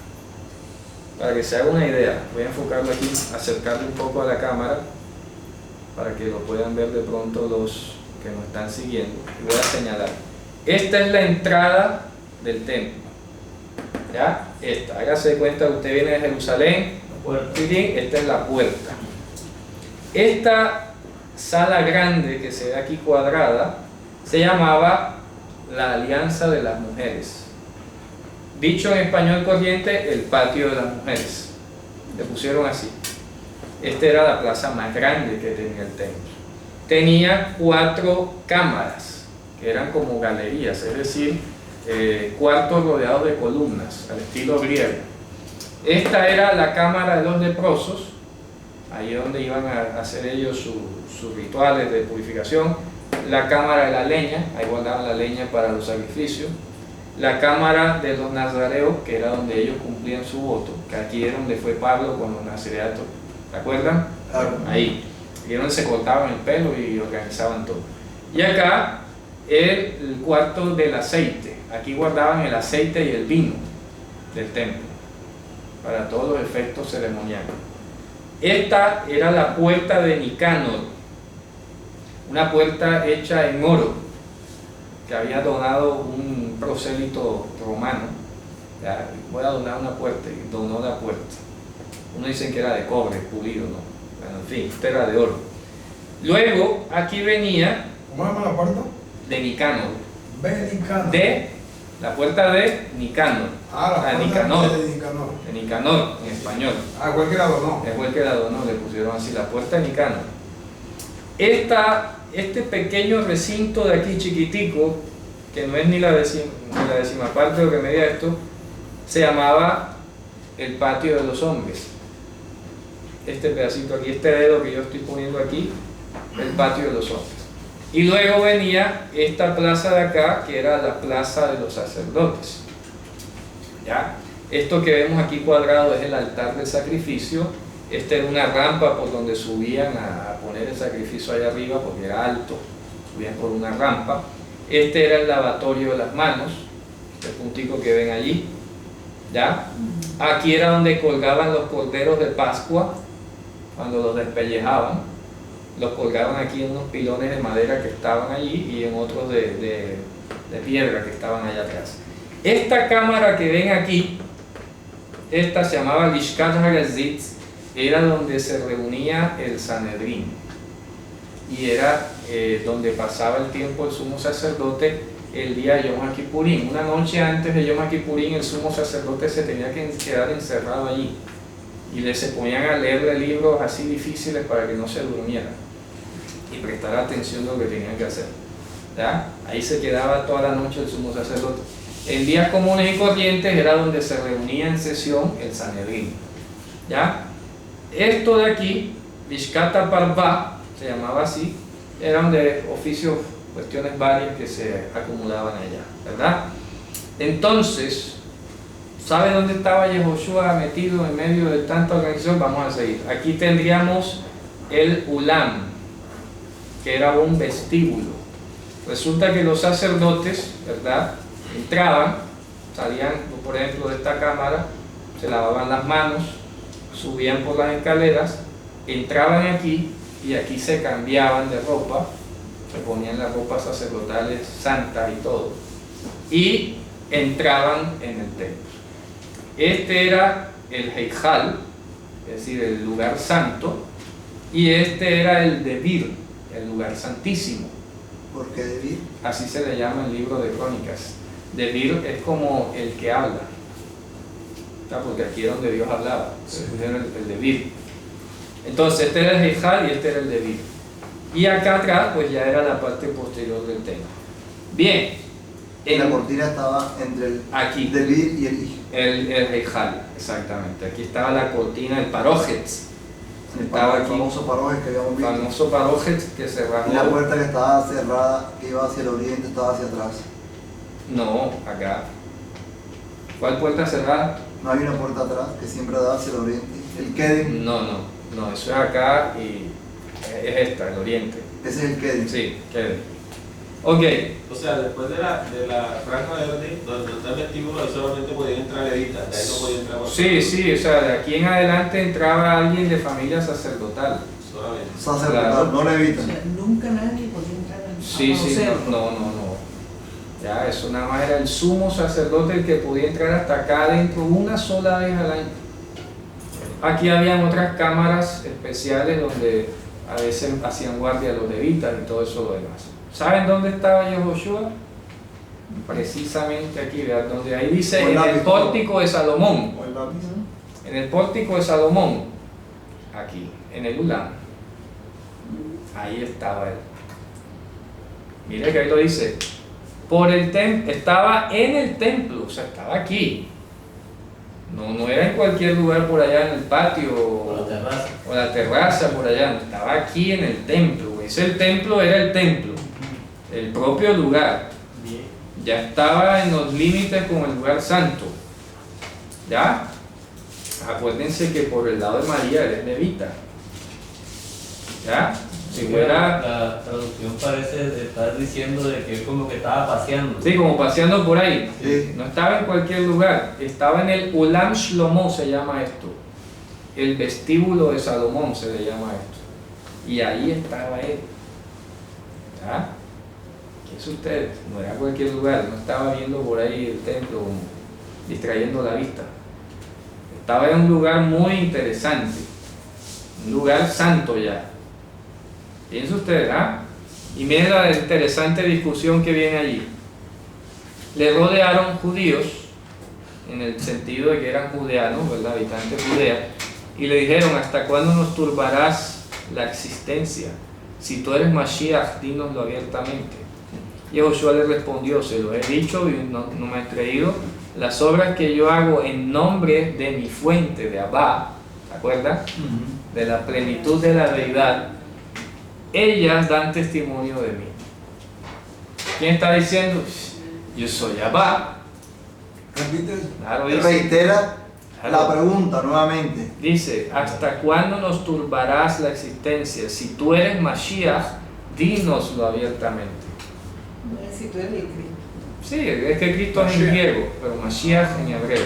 Para que se haga una idea. Voy a enfocarlo aquí, acercarlo un poco a la cámara para que lo puedan ver de pronto los que nos están siguiendo. Y voy a señalar. Esta es la entrada del templo. ¿Ya? Esta. Hágase de cuenta que usted viene de Jerusalén. Esta es la puerta. Esta sala grande que se ve aquí cuadrada se llamaba la Alianza de las Mujeres. Dicho en español corriente, el patio de las mujeres. Le pusieron así. Esta era la plaza más grande que tenía el templo. Tenía 4 cámaras, que eran como galerías, es decir, cuartos rodeados de columnas, al estilo griego. Esta era la cámara de los leprosos, ahí es donde iban a hacer ellos sus rituales de purificación. La cámara de la leña, ahí guardaban la leña para los sacrificios. La cámara de los nazareos, que era donde ellos cumplían su voto, que aquí es donde fue Pablo con los nazareatos, ¿te acuerdan? Claro. Ahí, y es donde se cortaban el pelo y organizaban todo. Y acá el cuarto del aceite, aquí guardaban el aceite y el vino del templo, para todos los efectos ceremoniales. Esta era la puerta de Nicanor, una puerta hecha en oro, que había donado un prosélito romano. Ya, voy a donar una puerta, y donó la puerta. Uno dicen que era de cobre, pulido, ¿no? Bueno, en fin, esta era de oro. Luego, aquí venía ¿Cómo se llama la puerta? de Nicanor, Benicano. de la puerta de Nicanor, la puerta Nicanor, de Nicanor. de Nicanor en español. Fue el que la donó. Después que la donó, le pusieron así, la puerta de Nicanor. Este pequeño recinto de aquí chiquitico, que no es ni la décima parte de lo que medía esto, se llamaba el patio de los hombres. Este pedacito aquí, este dedo que yo estoy poniendo aquí, el patio de los hombres. Y luego venía esta plaza de acá, que era la plaza de los sacerdotes. ¿Ya? Esto que vemos aquí cuadrado es el altar del sacrificio. Esta era una rampa por donde subían a poner el sacrificio allá arriba, porque era alto, subían por una rampa. Este era el lavatorio de las manos, este puntico que ven allí. ¿Ya? Aquí era donde colgaban los corderos de Pascua, cuando los despellejaban. Los colgaban aquí en unos pilones de madera que estaban allí y en otros de piedra que estaban allá atrás. Esta cámara que ven aquí, esta se llamaba Lishkat HaGazitz, era donde se reunía el Sanedrín y era donde pasaba el tiempo el sumo sacerdote el día de Yom HaKippurim. Una noche antes de Yom HaKippurim el sumo sacerdote se tenía que quedar encerrado allí y se ponían a leerle libros así difíciles para que no se durmiera y prestar atención a lo que tenían que hacer. ¿Ya? Ahí se quedaba toda la noche el sumo sacerdote. En días comunes y corrientes era donde se reunía en sesión el Sanedrín. ¿Ya? Esto de aquí, Lishkat Parvá, se llamaba así, eran de oficios, cuestiones varias que se acumulaban allá, ¿verdad? Entonces, ¿sabe dónde estaba Yehoshua metido en medio de tanta organización? Vamos a seguir. Aquí tendríamos el Ulam, que era un vestíbulo. Resulta que los sacerdotes, ¿verdad?, entraban, salían, por ejemplo, de esta cámara, se lavaban las manos, subían por las escaleras, entraban aquí y aquí se cambiaban de ropa, se ponían las ropas sacerdotales santas y todo, y entraban en el templo. Este era el Heijal, es decir, el lugar santo, y este era el Debir, el lugar santísimo. ¿Por qué Debir? Así se le llama en el libro de Crónicas. Debir es como el que habla, porque aquí es donde Dios hablaba, el Debir. Entonces este era el Heijal y este era el Debir. Y acá atrás pues ya era la parte posterior del templo. Bien. La cortina estaba entre el aquí, Debir y el Hij. el Heijal, exactamente. Aquí estaba la cortina, el Parojetz. El Estaba aquí, famoso Parojes que habíamos el visto. famoso Parojetz que se Y la bajó. puerta que estaba cerrada, que iba hacia el oriente, estaba hacia atrás. No, acá. ¿Cuál puerta cerrada? No hay una puerta atrás que siempre daba hacia el oriente. El Kedim, No, eso es acá y es esta, el oriente. ese es el Kedim. Sí, quede. Ok, O sea, después de la franja verde, donde está el vestíbulo, ahí solamente podían entrar levitas, de ahí no podían entrar más. sí, o sea, de aquí en adelante entraba alguien de familia sacerdotal. Solamente. Sacerdotal, Claro. no levita. O sea, nunca nadie podía entrar a Sí, conocerlo. no. Ya, eso nada más era el sumo sacerdote el que podía entrar hasta acá adentro una sola vez al año. Aquí habían otras cámaras especiales donde a veces hacían guardia los levitas y todo eso lo demás. ¿Saben dónde estaba Yehoshua? Precisamente aquí, vean, donde ahí dice en el pórtico de Salomón. O el lápiz. En el pórtico de Salomón, aquí, en el Ulam, ahí estaba él. Mire que ahí lo dice, estaba en el templo, o sea, estaba aquí. No era en cualquier lugar por allá en el patio o la terraza por allá, no, estaba aquí en el templo. El templo era el templo, el propio lugar. Ya estaba en los límites con el lugar santo. ¿Ya? Acuérdense que por el lado de María él es levita. ¿Ya? Si fuera, La traducción parece estar diciendo de que es como que estaba paseando. sí, como paseando por ahí. Sí. No estaba en cualquier lugar, estaba en el Ulam Shlomo, se llama esto. El vestíbulo de Salomón se le llama esto. Y ahí estaba él. ¿Ya? ¿Qué es usted? No era cualquier lugar, no estaba viendo por ahí el templo distrayendo la vista. Estaba en un lugar muy interesante, un lugar santo ya. Piensa usted, ¿ah? Y miren la interesante discusión que viene allí. Le rodearon judíos, en el sentido de que eran judeanos, ¿verdad? Habitantes de Judea, y le dijeron, ¿hasta cuándo nos turbarás la existencia? Si tú eres Mashiach, dínoslo abiertamente. Y Josué le respondió, se lo he dicho y no me he creído, las obras que yo hago en nombre de mi fuente, de Abba, ¿te acuerdas? De la plenitud de la deidad, ellas dan testimonio de mí. ¿Quién está diciendo? Yo soy Abba. Repite. Claro, dice. Reitera Claro. la pregunta nuevamente. Dice, ¿hasta cuándo nos turbarás la existencia? Si tú eres Mashiach, dínoslo abiertamente. Si tú eres el Cristo. Sí, es que Cristo es en Mashiach. griego, pero Mashiach en hebreo.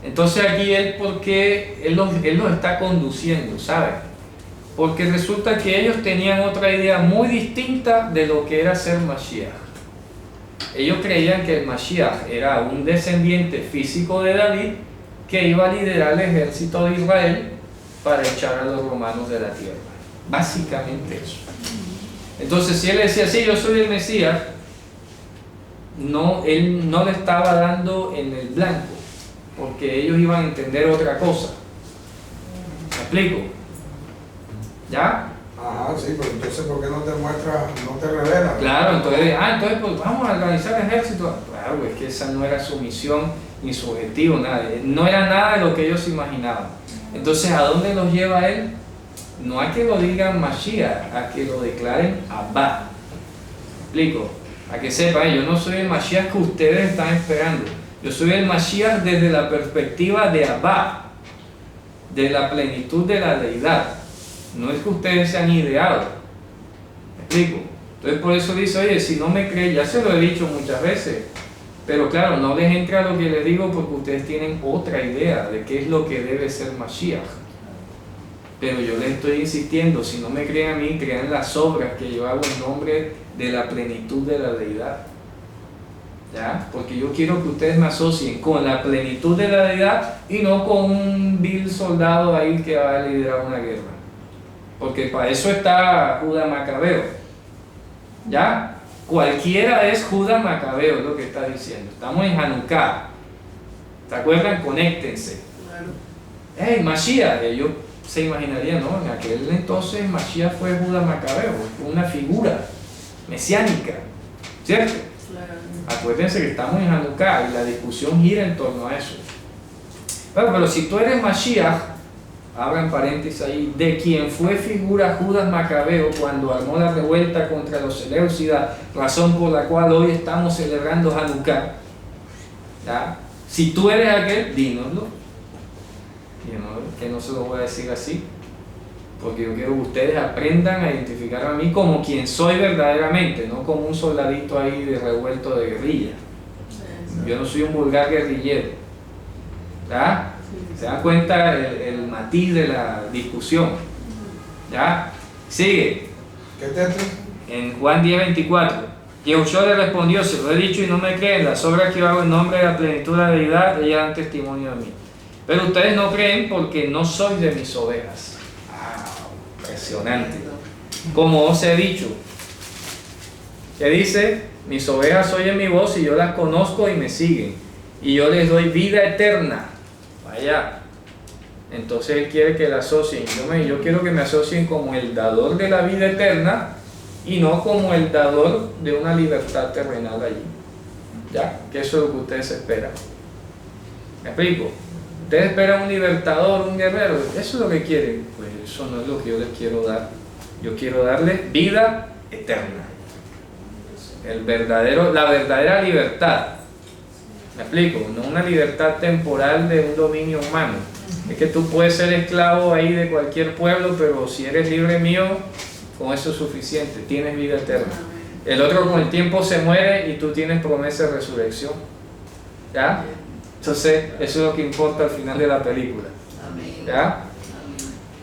Entonces aquí porque él los está conduciendo, ¿sabe? Porque resulta que ellos tenían otra idea muy distinta de lo que era ser Mashiach. Ellos creían que el Mashiach era un descendiente físico de David que iba a liderar el ejército de Israel para echar a los romanos de la tierra. Básicamente eso. Entonces, si él decía, sí, yo soy el Mesías, no, él no le estaba dando en el blanco, porque ellos iban a entender otra cosa. ¿Me explico? ¿Ya? Ajá, sí, pero entonces ¿por qué no te muestras, no te revelas? Claro, entonces pues vamos a organizar ejército. Claro, es que esa no era su misión ni su objetivo, nada. No era nada de lo que ellos imaginaban. Entonces, ¿a dónde los lleva él? No a que lo digan Mashiach, a que lo declaren Abba. ¿Me explico? A que sepan, yo no soy el Mashiach que ustedes están esperando. Yo soy el Mashiach desde la perspectiva de Abba, de la plenitud de la deidad. No es que ustedes se han ideado. ¿Me explico? Entonces por eso dice, oye, si no me creen, ya se lo he dicho muchas veces, pero claro, no les entra lo que les digo porque ustedes tienen otra idea de qué es lo que debe ser Mashiach. Pero yo les estoy insistiendo, si no me creen a mí, crean las obras que yo hago en nombre de la plenitud de la deidad. ¿Ya? Porque yo quiero que ustedes me asocien con la plenitud de la deidad y no con un vil soldado ahí que va a liderar una guerra. Porque para eso está Judas Macabeo. ¿Ya? Cualquiera es Judas Macabeo, es lo que está diciendo. Estamos en Hanukkah. ¿Se acuerdan? Conéctense. ¡Hey, Mashiach! Ellos se imaginarían, ¿no? En aquel entonces Mashiach fue Judas Macabeo, fue una figura mesiánica. ¿Cierto? Acuérdense que estamos en Hanukkah y la discusión gira en torno a eso. Pero si tú eres Mashiach, abran paréntesis ahí, de quien fue figura Judas Macabeo cuando armó la revuelta contra los Seleucidas, razón por la cual hoy estamos celebrando Hanukkah. ¿Ya? Si tú eres aquel, dínoslo. Que no se lo voy a decir así, porque yo quiero que ustedes aprendan a identificar a mí como quien soy verdaderamente, no como un soldadito ahí de revuelto de guerrilla. Yo no soy un vulgar guerrillero. ¿Ya? ¿Se dan cuenta el matiz de la discusión? ¿Ya? Sigue. ¿Qué texto? En Juan 10:24. Yahushua le respondió, se lo he dicho y no me creen, las obras que yo hago en nombre de la plenitud de la deidad, ellas dan testimonio de mí. Pero ustedes no creen porque no soy de mis ovejas. Impresionante. Como os he dicho. ¿Qué dice? Mis ovejas oyen mi voz y yo las conozco y me siguen. Y yo les doy vida eterna. Vaya. Entonces él quiere que la asocien. Yo quiero que me asocien como el dador de la vida eterna y no como el dador de una libertad terrenal allí. ¿Ya? Que eso es lo que ustedes esperan. ¿Me explico? Ustedes esperan un libertador, un guerrero. Eso es lo que quieren. Pues eso no es lo que yo les quiero dar. Yo quiero darles vida eterna. La verdadera libertad. ¿Me explico? No una libertad temporal de un dominio humano. Es que tú puedes ser esclavo ahí de cualquier pueblo, pero si eres libre mío, con eso es suficiente. Tienes vida eterna. El otro con el tiempo se muere y tú tienes promesa de resurrección. ¿Ya? Entonces, eso es lo que importa al final de la película. ¿Ya?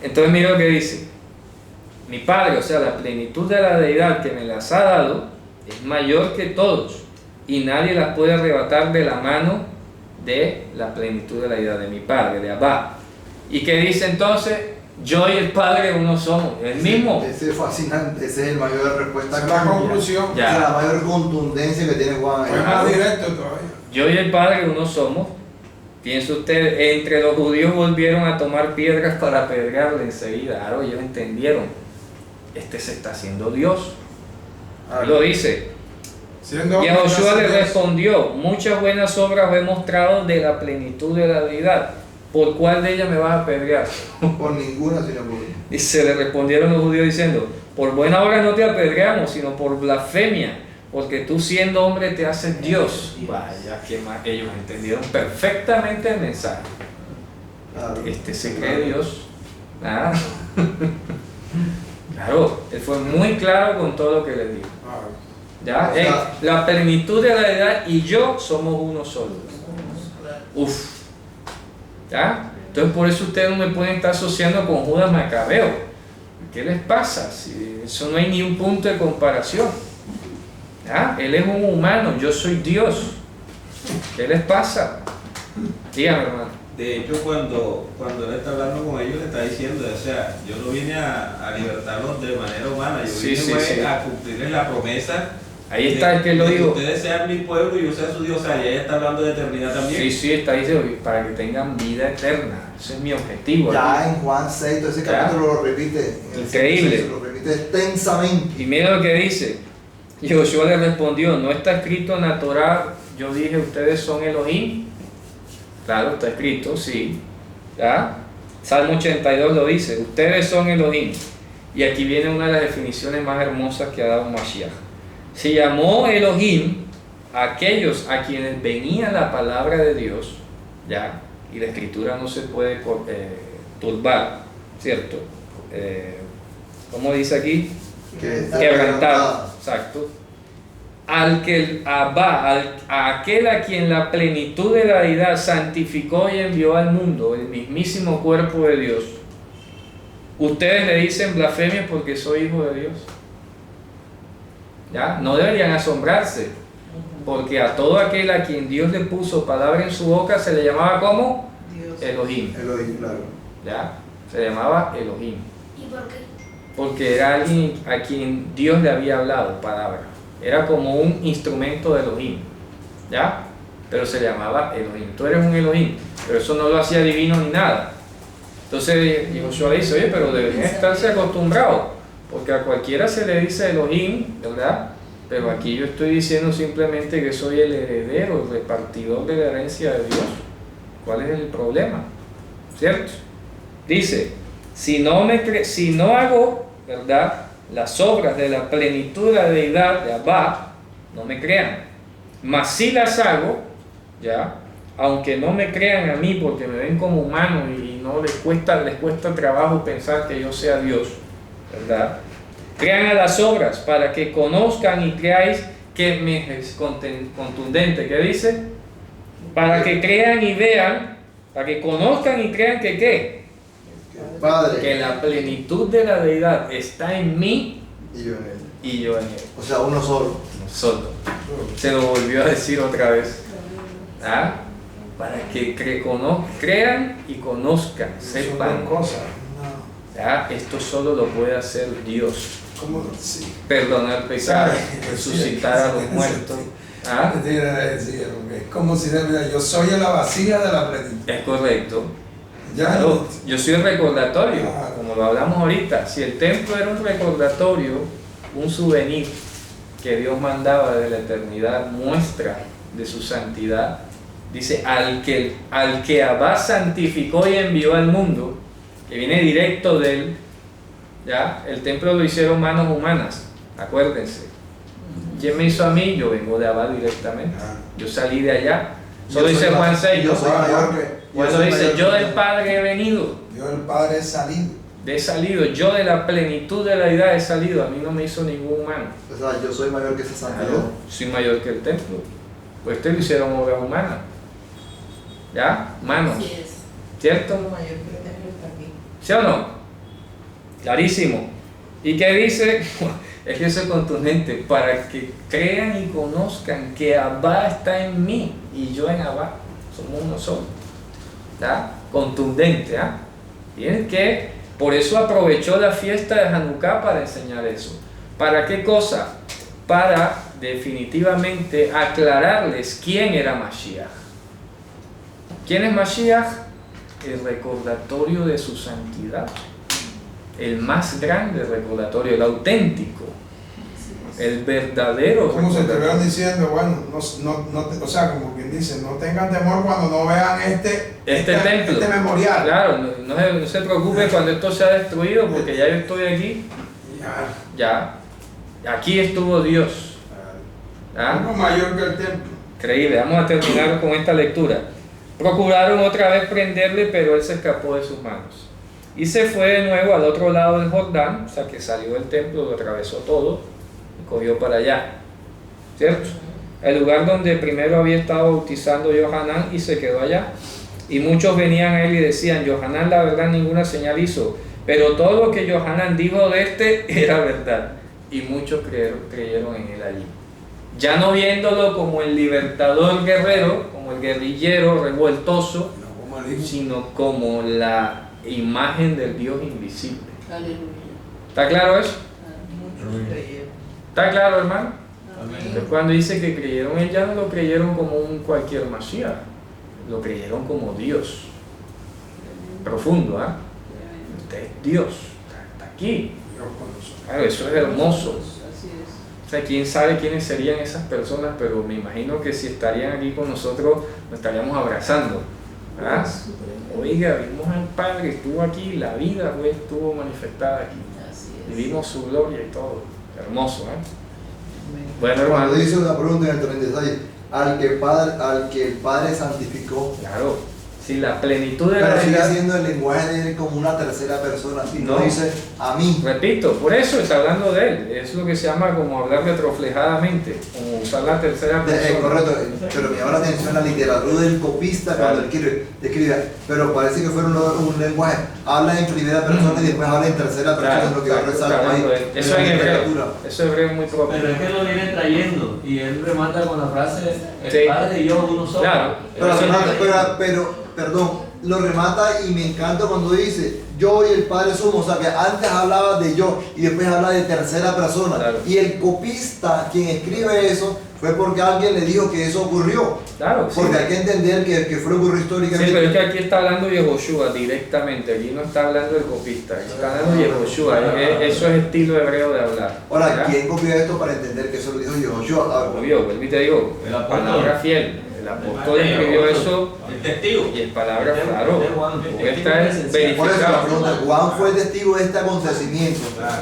Entonces, mira lo que dice. Mi Padre, o sea, la plenitud de la deidad que me las ha dado, es mayor que todos. Y nadie las puede arrebatar de la mano de la plenitud de la deidad de mi Padre, de Abba. ¿Y qué dice entonces? Yo y el Padre uno somos. El mismo. Ese es fascinante, ese es el mayor respuesta. Esa es la conclusión. Ya. Esa es la mayor contundencia que tiene Juan. Fue más directo todavía. Yo y el Padre uno somos. Piensa usted, entre los judíos volvieron a tomar piedras para apedrearle enseguida. Claro, ellos entendieron. Este se está haciendo Dios. Lo dice. Siendo Y a Josué le hombre, respondió: muchas buenas obras he mostrado de la plenitud de la deidad. ¿Por cuál de ellas me vas a apedrear? Por ninguna, sino por Y se le respondieron los judíos diciendo: por buena obra no te apedreamos, sino por blasfemia, porque tú siendo hombre te haces Dios. Vaya, que más ellos entendieron perfectamente el mensaje. claro. Este se cree Dios. Ah. Claro, él fue muy claro con todo lo que le dijo. ¿Ya? O sea, La plenitud de la deidad y yo somos uno solo. Uf. ¿Ya? Entonces por eso ustedes no me pueden estar asociando con Judas Macabeo. ¿Qué les pasa? Si eso no hay ni un punto de comparación. ¿Ya? Él es un humano, yo soy Dios. ¿Qué les pasa? Dígame, hermano. De hecho, cuando él está hablando con ellos, le está diciendo, o sea, yo no vine a libertarlos de manera humana, yo Sí, vine sí, fue sí. a cumplirles la promesa. Ahí está el que lo de digo. ustedes sean mi pueblo y yo sea su Dios, o sea, y ella está hablando de eternidad también. Sí, sí, está diciendo para que tengan vida eterna. Ese es mi objetivo. Ya en Juan 6, todo ese Ya. capítulo lo repite. En el Increíble. 6, lo repite extensamente. Y mira lo que dice. Y Josué le respondió: ¿no está escrito en la Torá, yo dije, ustedes son Elohim? Claro, está escrito, sí. ¿Ya? Salmo 82 lo dice, ustedes son Elohim. Y aquí viene una de las definiciones más hermosas que ha dado Mashiach. Se llamó Elohim a aquellos a quienes venía la palabra de Dios, ¿ya? Y la escritura no se puede turbar, ¿cierto? ¿Cómo dice aquí? Quebrantado, exacto. A aquel a quien la plenitud de la deidad santificó y envió al mundo, el mismísimo cuerpo de Dios. Ustedes le dicen blasfemia porque soy hijo de Dios. ¿Ya? No deberían asombrarse, porque a todo aquel a quien Dios le puso palabra en su boca se le llamaba como Dios. Elohim. Elohim, claro. ¿Ya? Se llamaba Elohim. ¿Y por qué? Porque era alguien a quien Dios le había hablado palabra. Era como un instrumento de Elohim, ¿ya? Pero se llamaba Elohim. Tú eres un Elohim, pero eso no lo hacía divino ni nada. Entonces Josué le dice: oye, pero deberían estarse acostumbrados, porque a cualquiera se le dice Elohim, ¿verdad? Pero aquí yo estoy diciendo simplemente que soy el heredero, el repartidor de la herencia de Dios. ¿Cuál es el problema? ¿Cierto? Dice: si no hago, ¿verdad?, las obras de la plenitud de la deidad de Abba, no me crean. Mas si las hago, ¿ya?, aunque no me crean a mí porque me ven como humano y no les cuesta trabajo pensar que yo sea Dios, ¿verdad? Crean a las obras para que conozcan y creáis que me es contundente. ¿Qué dice? Para que crean y vean, para que conozcan y crean que ¿qué? Padre. Que la plenitud de la deidad está en mí Y yo en él. y yo en él. O sea, uno solo. Solo. Se lo volvió a decir otra vez. ¿Ah? Para que crean y conozcan, sepan. Cosa. ¿Ah? Esto solo lo puede hacer Dios. ¿Cómo? Sí. Perdonar pecados, Sí, resucitar a los sí, muertos. sí. ¿Ah? Es como si mira, yo soy la vacía de la plenitud. Es correcto. Ya Claro, yo soy el recordatorio, Claro. como lo hablamos ahorita. Si el templo era un recordatorio, un souvenir que Dios mandaba de la eternidad, muestra de su santidad, dice: al que Abba santificó y envió al mundo, que viene directo de él, ¿ya? El templo lo hicieron manos humanas, acuérdense. ¿Quién me hizo a mí? Yo vengo de Abba directamente. Yo salí de allá. Solo dice Juan 6. Yo soy mayor que. Cuando dice: yo del Padre he venido, Yo el Padre es salido. he salido, yo de la plenitud de la deidad he salido, a mí no me hizo ningún humano. O sea, yo soy mayor que esa santidad. Claro, soy mayor que el templo. Pues lo hicieron obra humana. ¿Ya? Manos. Así es. ¿Cierto? Lo mayor que el templo está aquí. ¿Sí o no? Clarísimo. ¿Y qué dice? Es que eso es contundente. Para que crean y conozcan que Abba está en mí y yo en Abba. Somos uno solo. ¿Ya? Contundente. ¿Ah? Bien, que por eso aprovechó la fiesta de Hanukkah para enseñar eso. ¿Para qué cosa? Para definitivamente aclararles quién era Mashiach. ¿Quién es Mashiach? El recordatorio de su santidad. El más grande recordatorio, el auténtico. el verdadero Como si te recordatorio. estuvieran diciendo, bueno, o sea, como quien dice, no tengan temor cuando no vean este templo. este memorial. Claro, no se preocupe cuando esto sea destruido, porque ya yo estoy aquí, Ya. ya. Aquí estuvo Dios. ¿Ah? Algo mayor que el templo. Increíble, vamos a terminar con esta lectura. Procuraron otra vez prenderle, pero él se escapó de sus manos. Y se fue de nuevo al otro lado del Jordán, o sea que salió del templo, lo atravesó todo y cogió para allá. ¿Cierto? El lugar donde primero había estado bautizando Johanán, y se quedó allá. Y muchos venían a él y decían: Johanán la verdad ninguna señal hizo, pero todo lo que Johanán dijo de este era verdad. Y muchos creyeron en él allí. Ya no viéndolo como el libertador guerrero, como el guerrillero revoltoso, sino como la imagen del Dios invisible. Aleluya. ¿Está claro eso? Muchos creyeron. ¿Está claro, hermano? Amén. Entonces, cuando dice que creyeron, él ya no lo creyeron como un cualquier Mashiach, lo creyeron como Dios. Profundo, ¿ah? Usted es Dios, está aquí. Claro, eso es hermoso. Así es. O sea, quién sabe quiénes serían esas personas, pero me imagino que si estarían aquí con nosotros, nos estaríamos abrazando. ¿Ah? Oiga, vimos al Padre, estuvo aquí, la vida estuvo manifestada aquí. Así es. Vivimos su gloria y todo. Hermoso, ¿eh? Amén. Bueno, hermano. Cuando dice una pregunta en el 36, al que el Padre santificó, Claro. Si la plenitud de pero la sigue vida. siendo el lenguaje de él como una tercera persona, y no No. dice a mí. Repito, por eso está hablando de él. Es lo que se llama como hablar retroflejadamente, como usar la tercera persona. Correcto, pero me llama la atención la literatura del copista cuando él escribe, pero parece que fuera un lenguaje, habla en primera persona y después habla en tercera persona, Claro, es lo que yo exacto, resalto está ahí. hablando de él. Eso la en hebreo. literatura. Eso es hebreo muy propio. Pero es que lo viene trayendo y él remata con la frase: el Sí. Padre y yo uno solo. Claro. Pero, Eso perdón, lo remata y me encanta cuando dice yo y el Padre somos, o sea que antes hablaba de yo y después habla de tercera persona. Claro. Y el copista, quien escribe eso, fue porque alguien le dijo que eso ocurrió. Claro, sí. Porque hay que entender que fue ocurrido Sí, históricamente. pero es que aquí está hablando Yehoshua directamente, aquí no está hablando del copista, está hablando Yehoshua, eso es estilo hebreo de hablar. Ahora, ¿Ya? ¿quién copió esto para entender que eso lo dijo Yehoshua? Obvio, vuelvo y te digo, El la apóstol. palabra fiel, el apóstol escribió eso El testigo. y es palabra claro, porque esta es Por eso la verificada. pregunta, Juan fue testigo de este acontecimiento.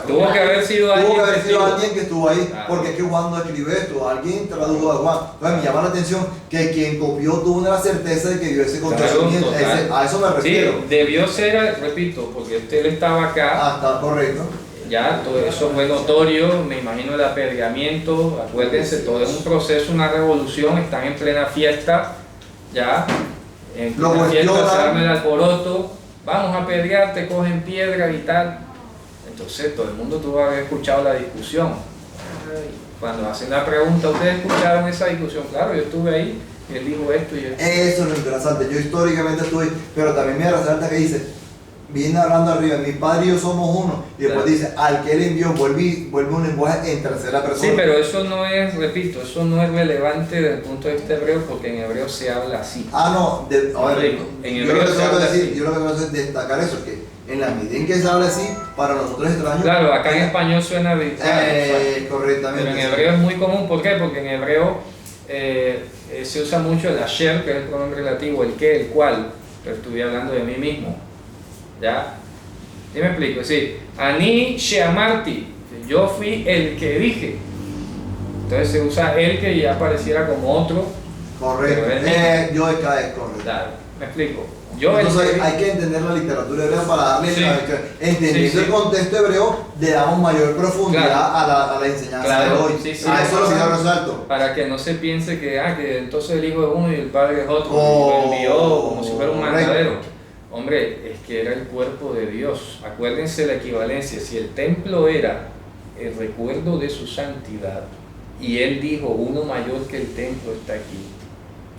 Tuvo que haber sido Tuvo que haber testigo. sido alguien que estuvo ahí, Claro. porque es que Juan no escribió esto, alguien tradujo a Juan. Entonces me llama la atención que quien copió tuvo la certeza de que vio ese acontecimiento. total. A eso me refiero. Sí, debió ser, repito, porque él estaba acá. Ah, está correcto. Ya, todo eso fue notorio, me imagino el apedreamiento, acuérdense, todo es un proceso, una revolución, están en plena fiesta, ya, en Lo plena fiesta cuestionan. se arma el alboroto, vamos a apedrearte, cogen piedra y tal. Entonces todo el mundo tuvo que haber escuchado la discusión. Cuando hacen la pregunta, ¿ustedes escucharon esa discusión? Claro, yo estuve ahí, y él dijo esto y esto. Eso es lo interesante. Yo históricamente estuve, pero también me resalta que dice, viene hablando arriba, mi padre y yo somos uno, y después Claro. dice, al que él envió, vuelve un lenguaje en tercera persona. Sí, pero eso no es, repito, eso no es relevante desde el punto de vista hebreo, porque en hebreo se habla así. Ah, no, a ver, En yo hebreo lo que se quiero habla decir, así. yo lo que quiero hacer es destacar eso, que en la medida en que se habla así, para nosotros es extraño. Claro, acá en español suena de... Correctamente. Pero en hebreo es muy común, ¿por qué? Porque en hebreo se usa mucho el asher, que es el pronombre relativo, el que, el cual, pero estoy hablando de mí mismo, ¿ya? ¿Sí me explico? Sí, Ani sheamarti, yo fui el que dije. Entonces se usa el que ya pareciera como otro. Correcto. Pero es Yo de cada es correcto. Claro, me explico. Yo el Entonces que hay que entender la literatura hebrea para darle, Sí. entendiendo Sí, sí. el contexto hebreo, le damos mayor profundidad Claro. a la enseñanza Claro, de hoy. sí, sí. A eso lo que yo resalto. para que no se piense que entonces el hijo es uno y el padre es otro, Oh, y lo envió como si fuera un correcto. mandadero. Hombre, es que era el cuerpo de Dios. Acuérdense la equivalencia. Si el templo era el recuerdo de su santidad y él dijo, uno mayor que el templo está aquí,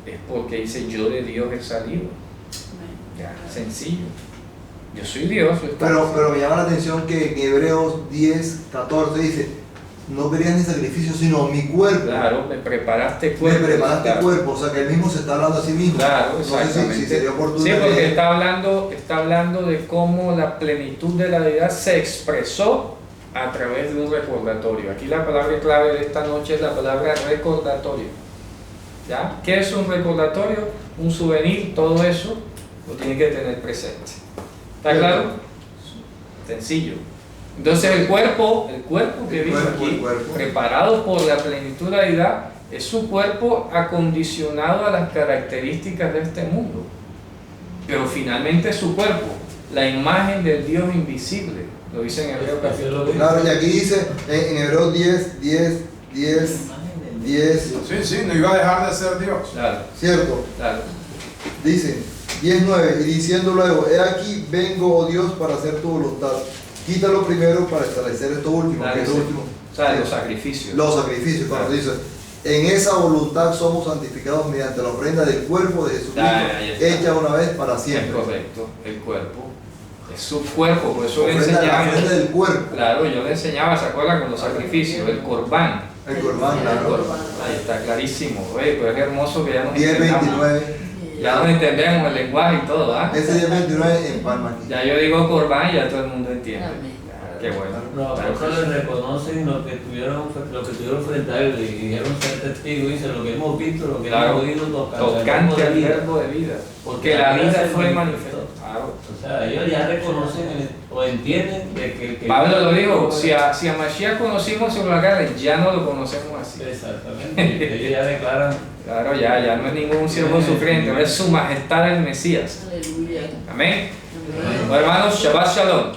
es porque dice, yo de Dios he salido. Ya, sencillo. Yo soy Dios. Pero me llama la atención que en Hebreos 10, 14 dice, no verías mi sacrificio, sino mi cuerpo. Claro, me preparaste Me cuerpo. preparaste claro. cuerpo, o sea que él mismo se está hablando a sí mismo. Claro, No sé si exactamente. sería oportuno. Sí, porque leer. está hablando de cómo la plenitud de la deidad se expresó a través de un recordatorio. Aquí la palabra clave de esta noche es la palabra recordatorio. ¿Ya? ¿Qué es un recordatorio? Un souvenir, todo eso lo tiene que tener presente. ¿Está claro? Sencillo. Entonces el cuerpo que dice aquí, preparado por la plenitud de la deidad, es su cuerpo acondicionado a las características de este mundo. Pero finalmente es su cuerpo, la imagen del Dios invisible. Lo dice en Hebreos capítulo 10. Claro, y aquí dice en Hebreos 10, Sí, no iba a dejar de ser Dios. Claro, ¿cierto? claro. Dice 10:9, y diciendo luego, he aquí vengo, oh Dios, para hacer tu voluntad. Quítalo primero para establecer esto último, Claro, que es sí. lo último. O sea, Sí. los sacrificios. Los sacrificios, cuando dice, en esa voluntad somos santificados mediante la ofrenda del cuerpo de Jesucristo, Ahí está. hecha una vez para Es siempre. correcto, el cuerpo. Es su cuerpo, por eso le Ofrenda, la enseñaba. ofrenda del cuerpo. Claro, yo le enseñaba, ¿se acuerdan? Con los sacrificios, el corbán. El corbán, El claro. corbán. Ahí está clarísimo. Oye, pues es hermoso que ya nos entendamos. 10:29. Ya nos entendemos el lenguaje y todo, ¿ah? Ese 10:29 en Palma aquí. Ya yo digo corbán y ya todo el mundo entiende. Amén. Qué bueno. Los apóstoles reconocen lo que tuvieron frente a él y dijeron ser testigos, dice lo que hemos visto, lo que Claro. hemos oído Tocante al verbo de vida. Porque la vida fue manifestada. Claro. O sea, ellos ya reconocen o entienden de que Pablo lo dijo, si a Mashiach conocimos sobre la carne, ya no lo conocemos así. Exactamente. Ellos ya declaran. Claro, ya no es ningún siervo sufriente, ahora es su majestad el Mesías. Aleluya. Amén. Bueno, hermanos, Shabbat Shalom.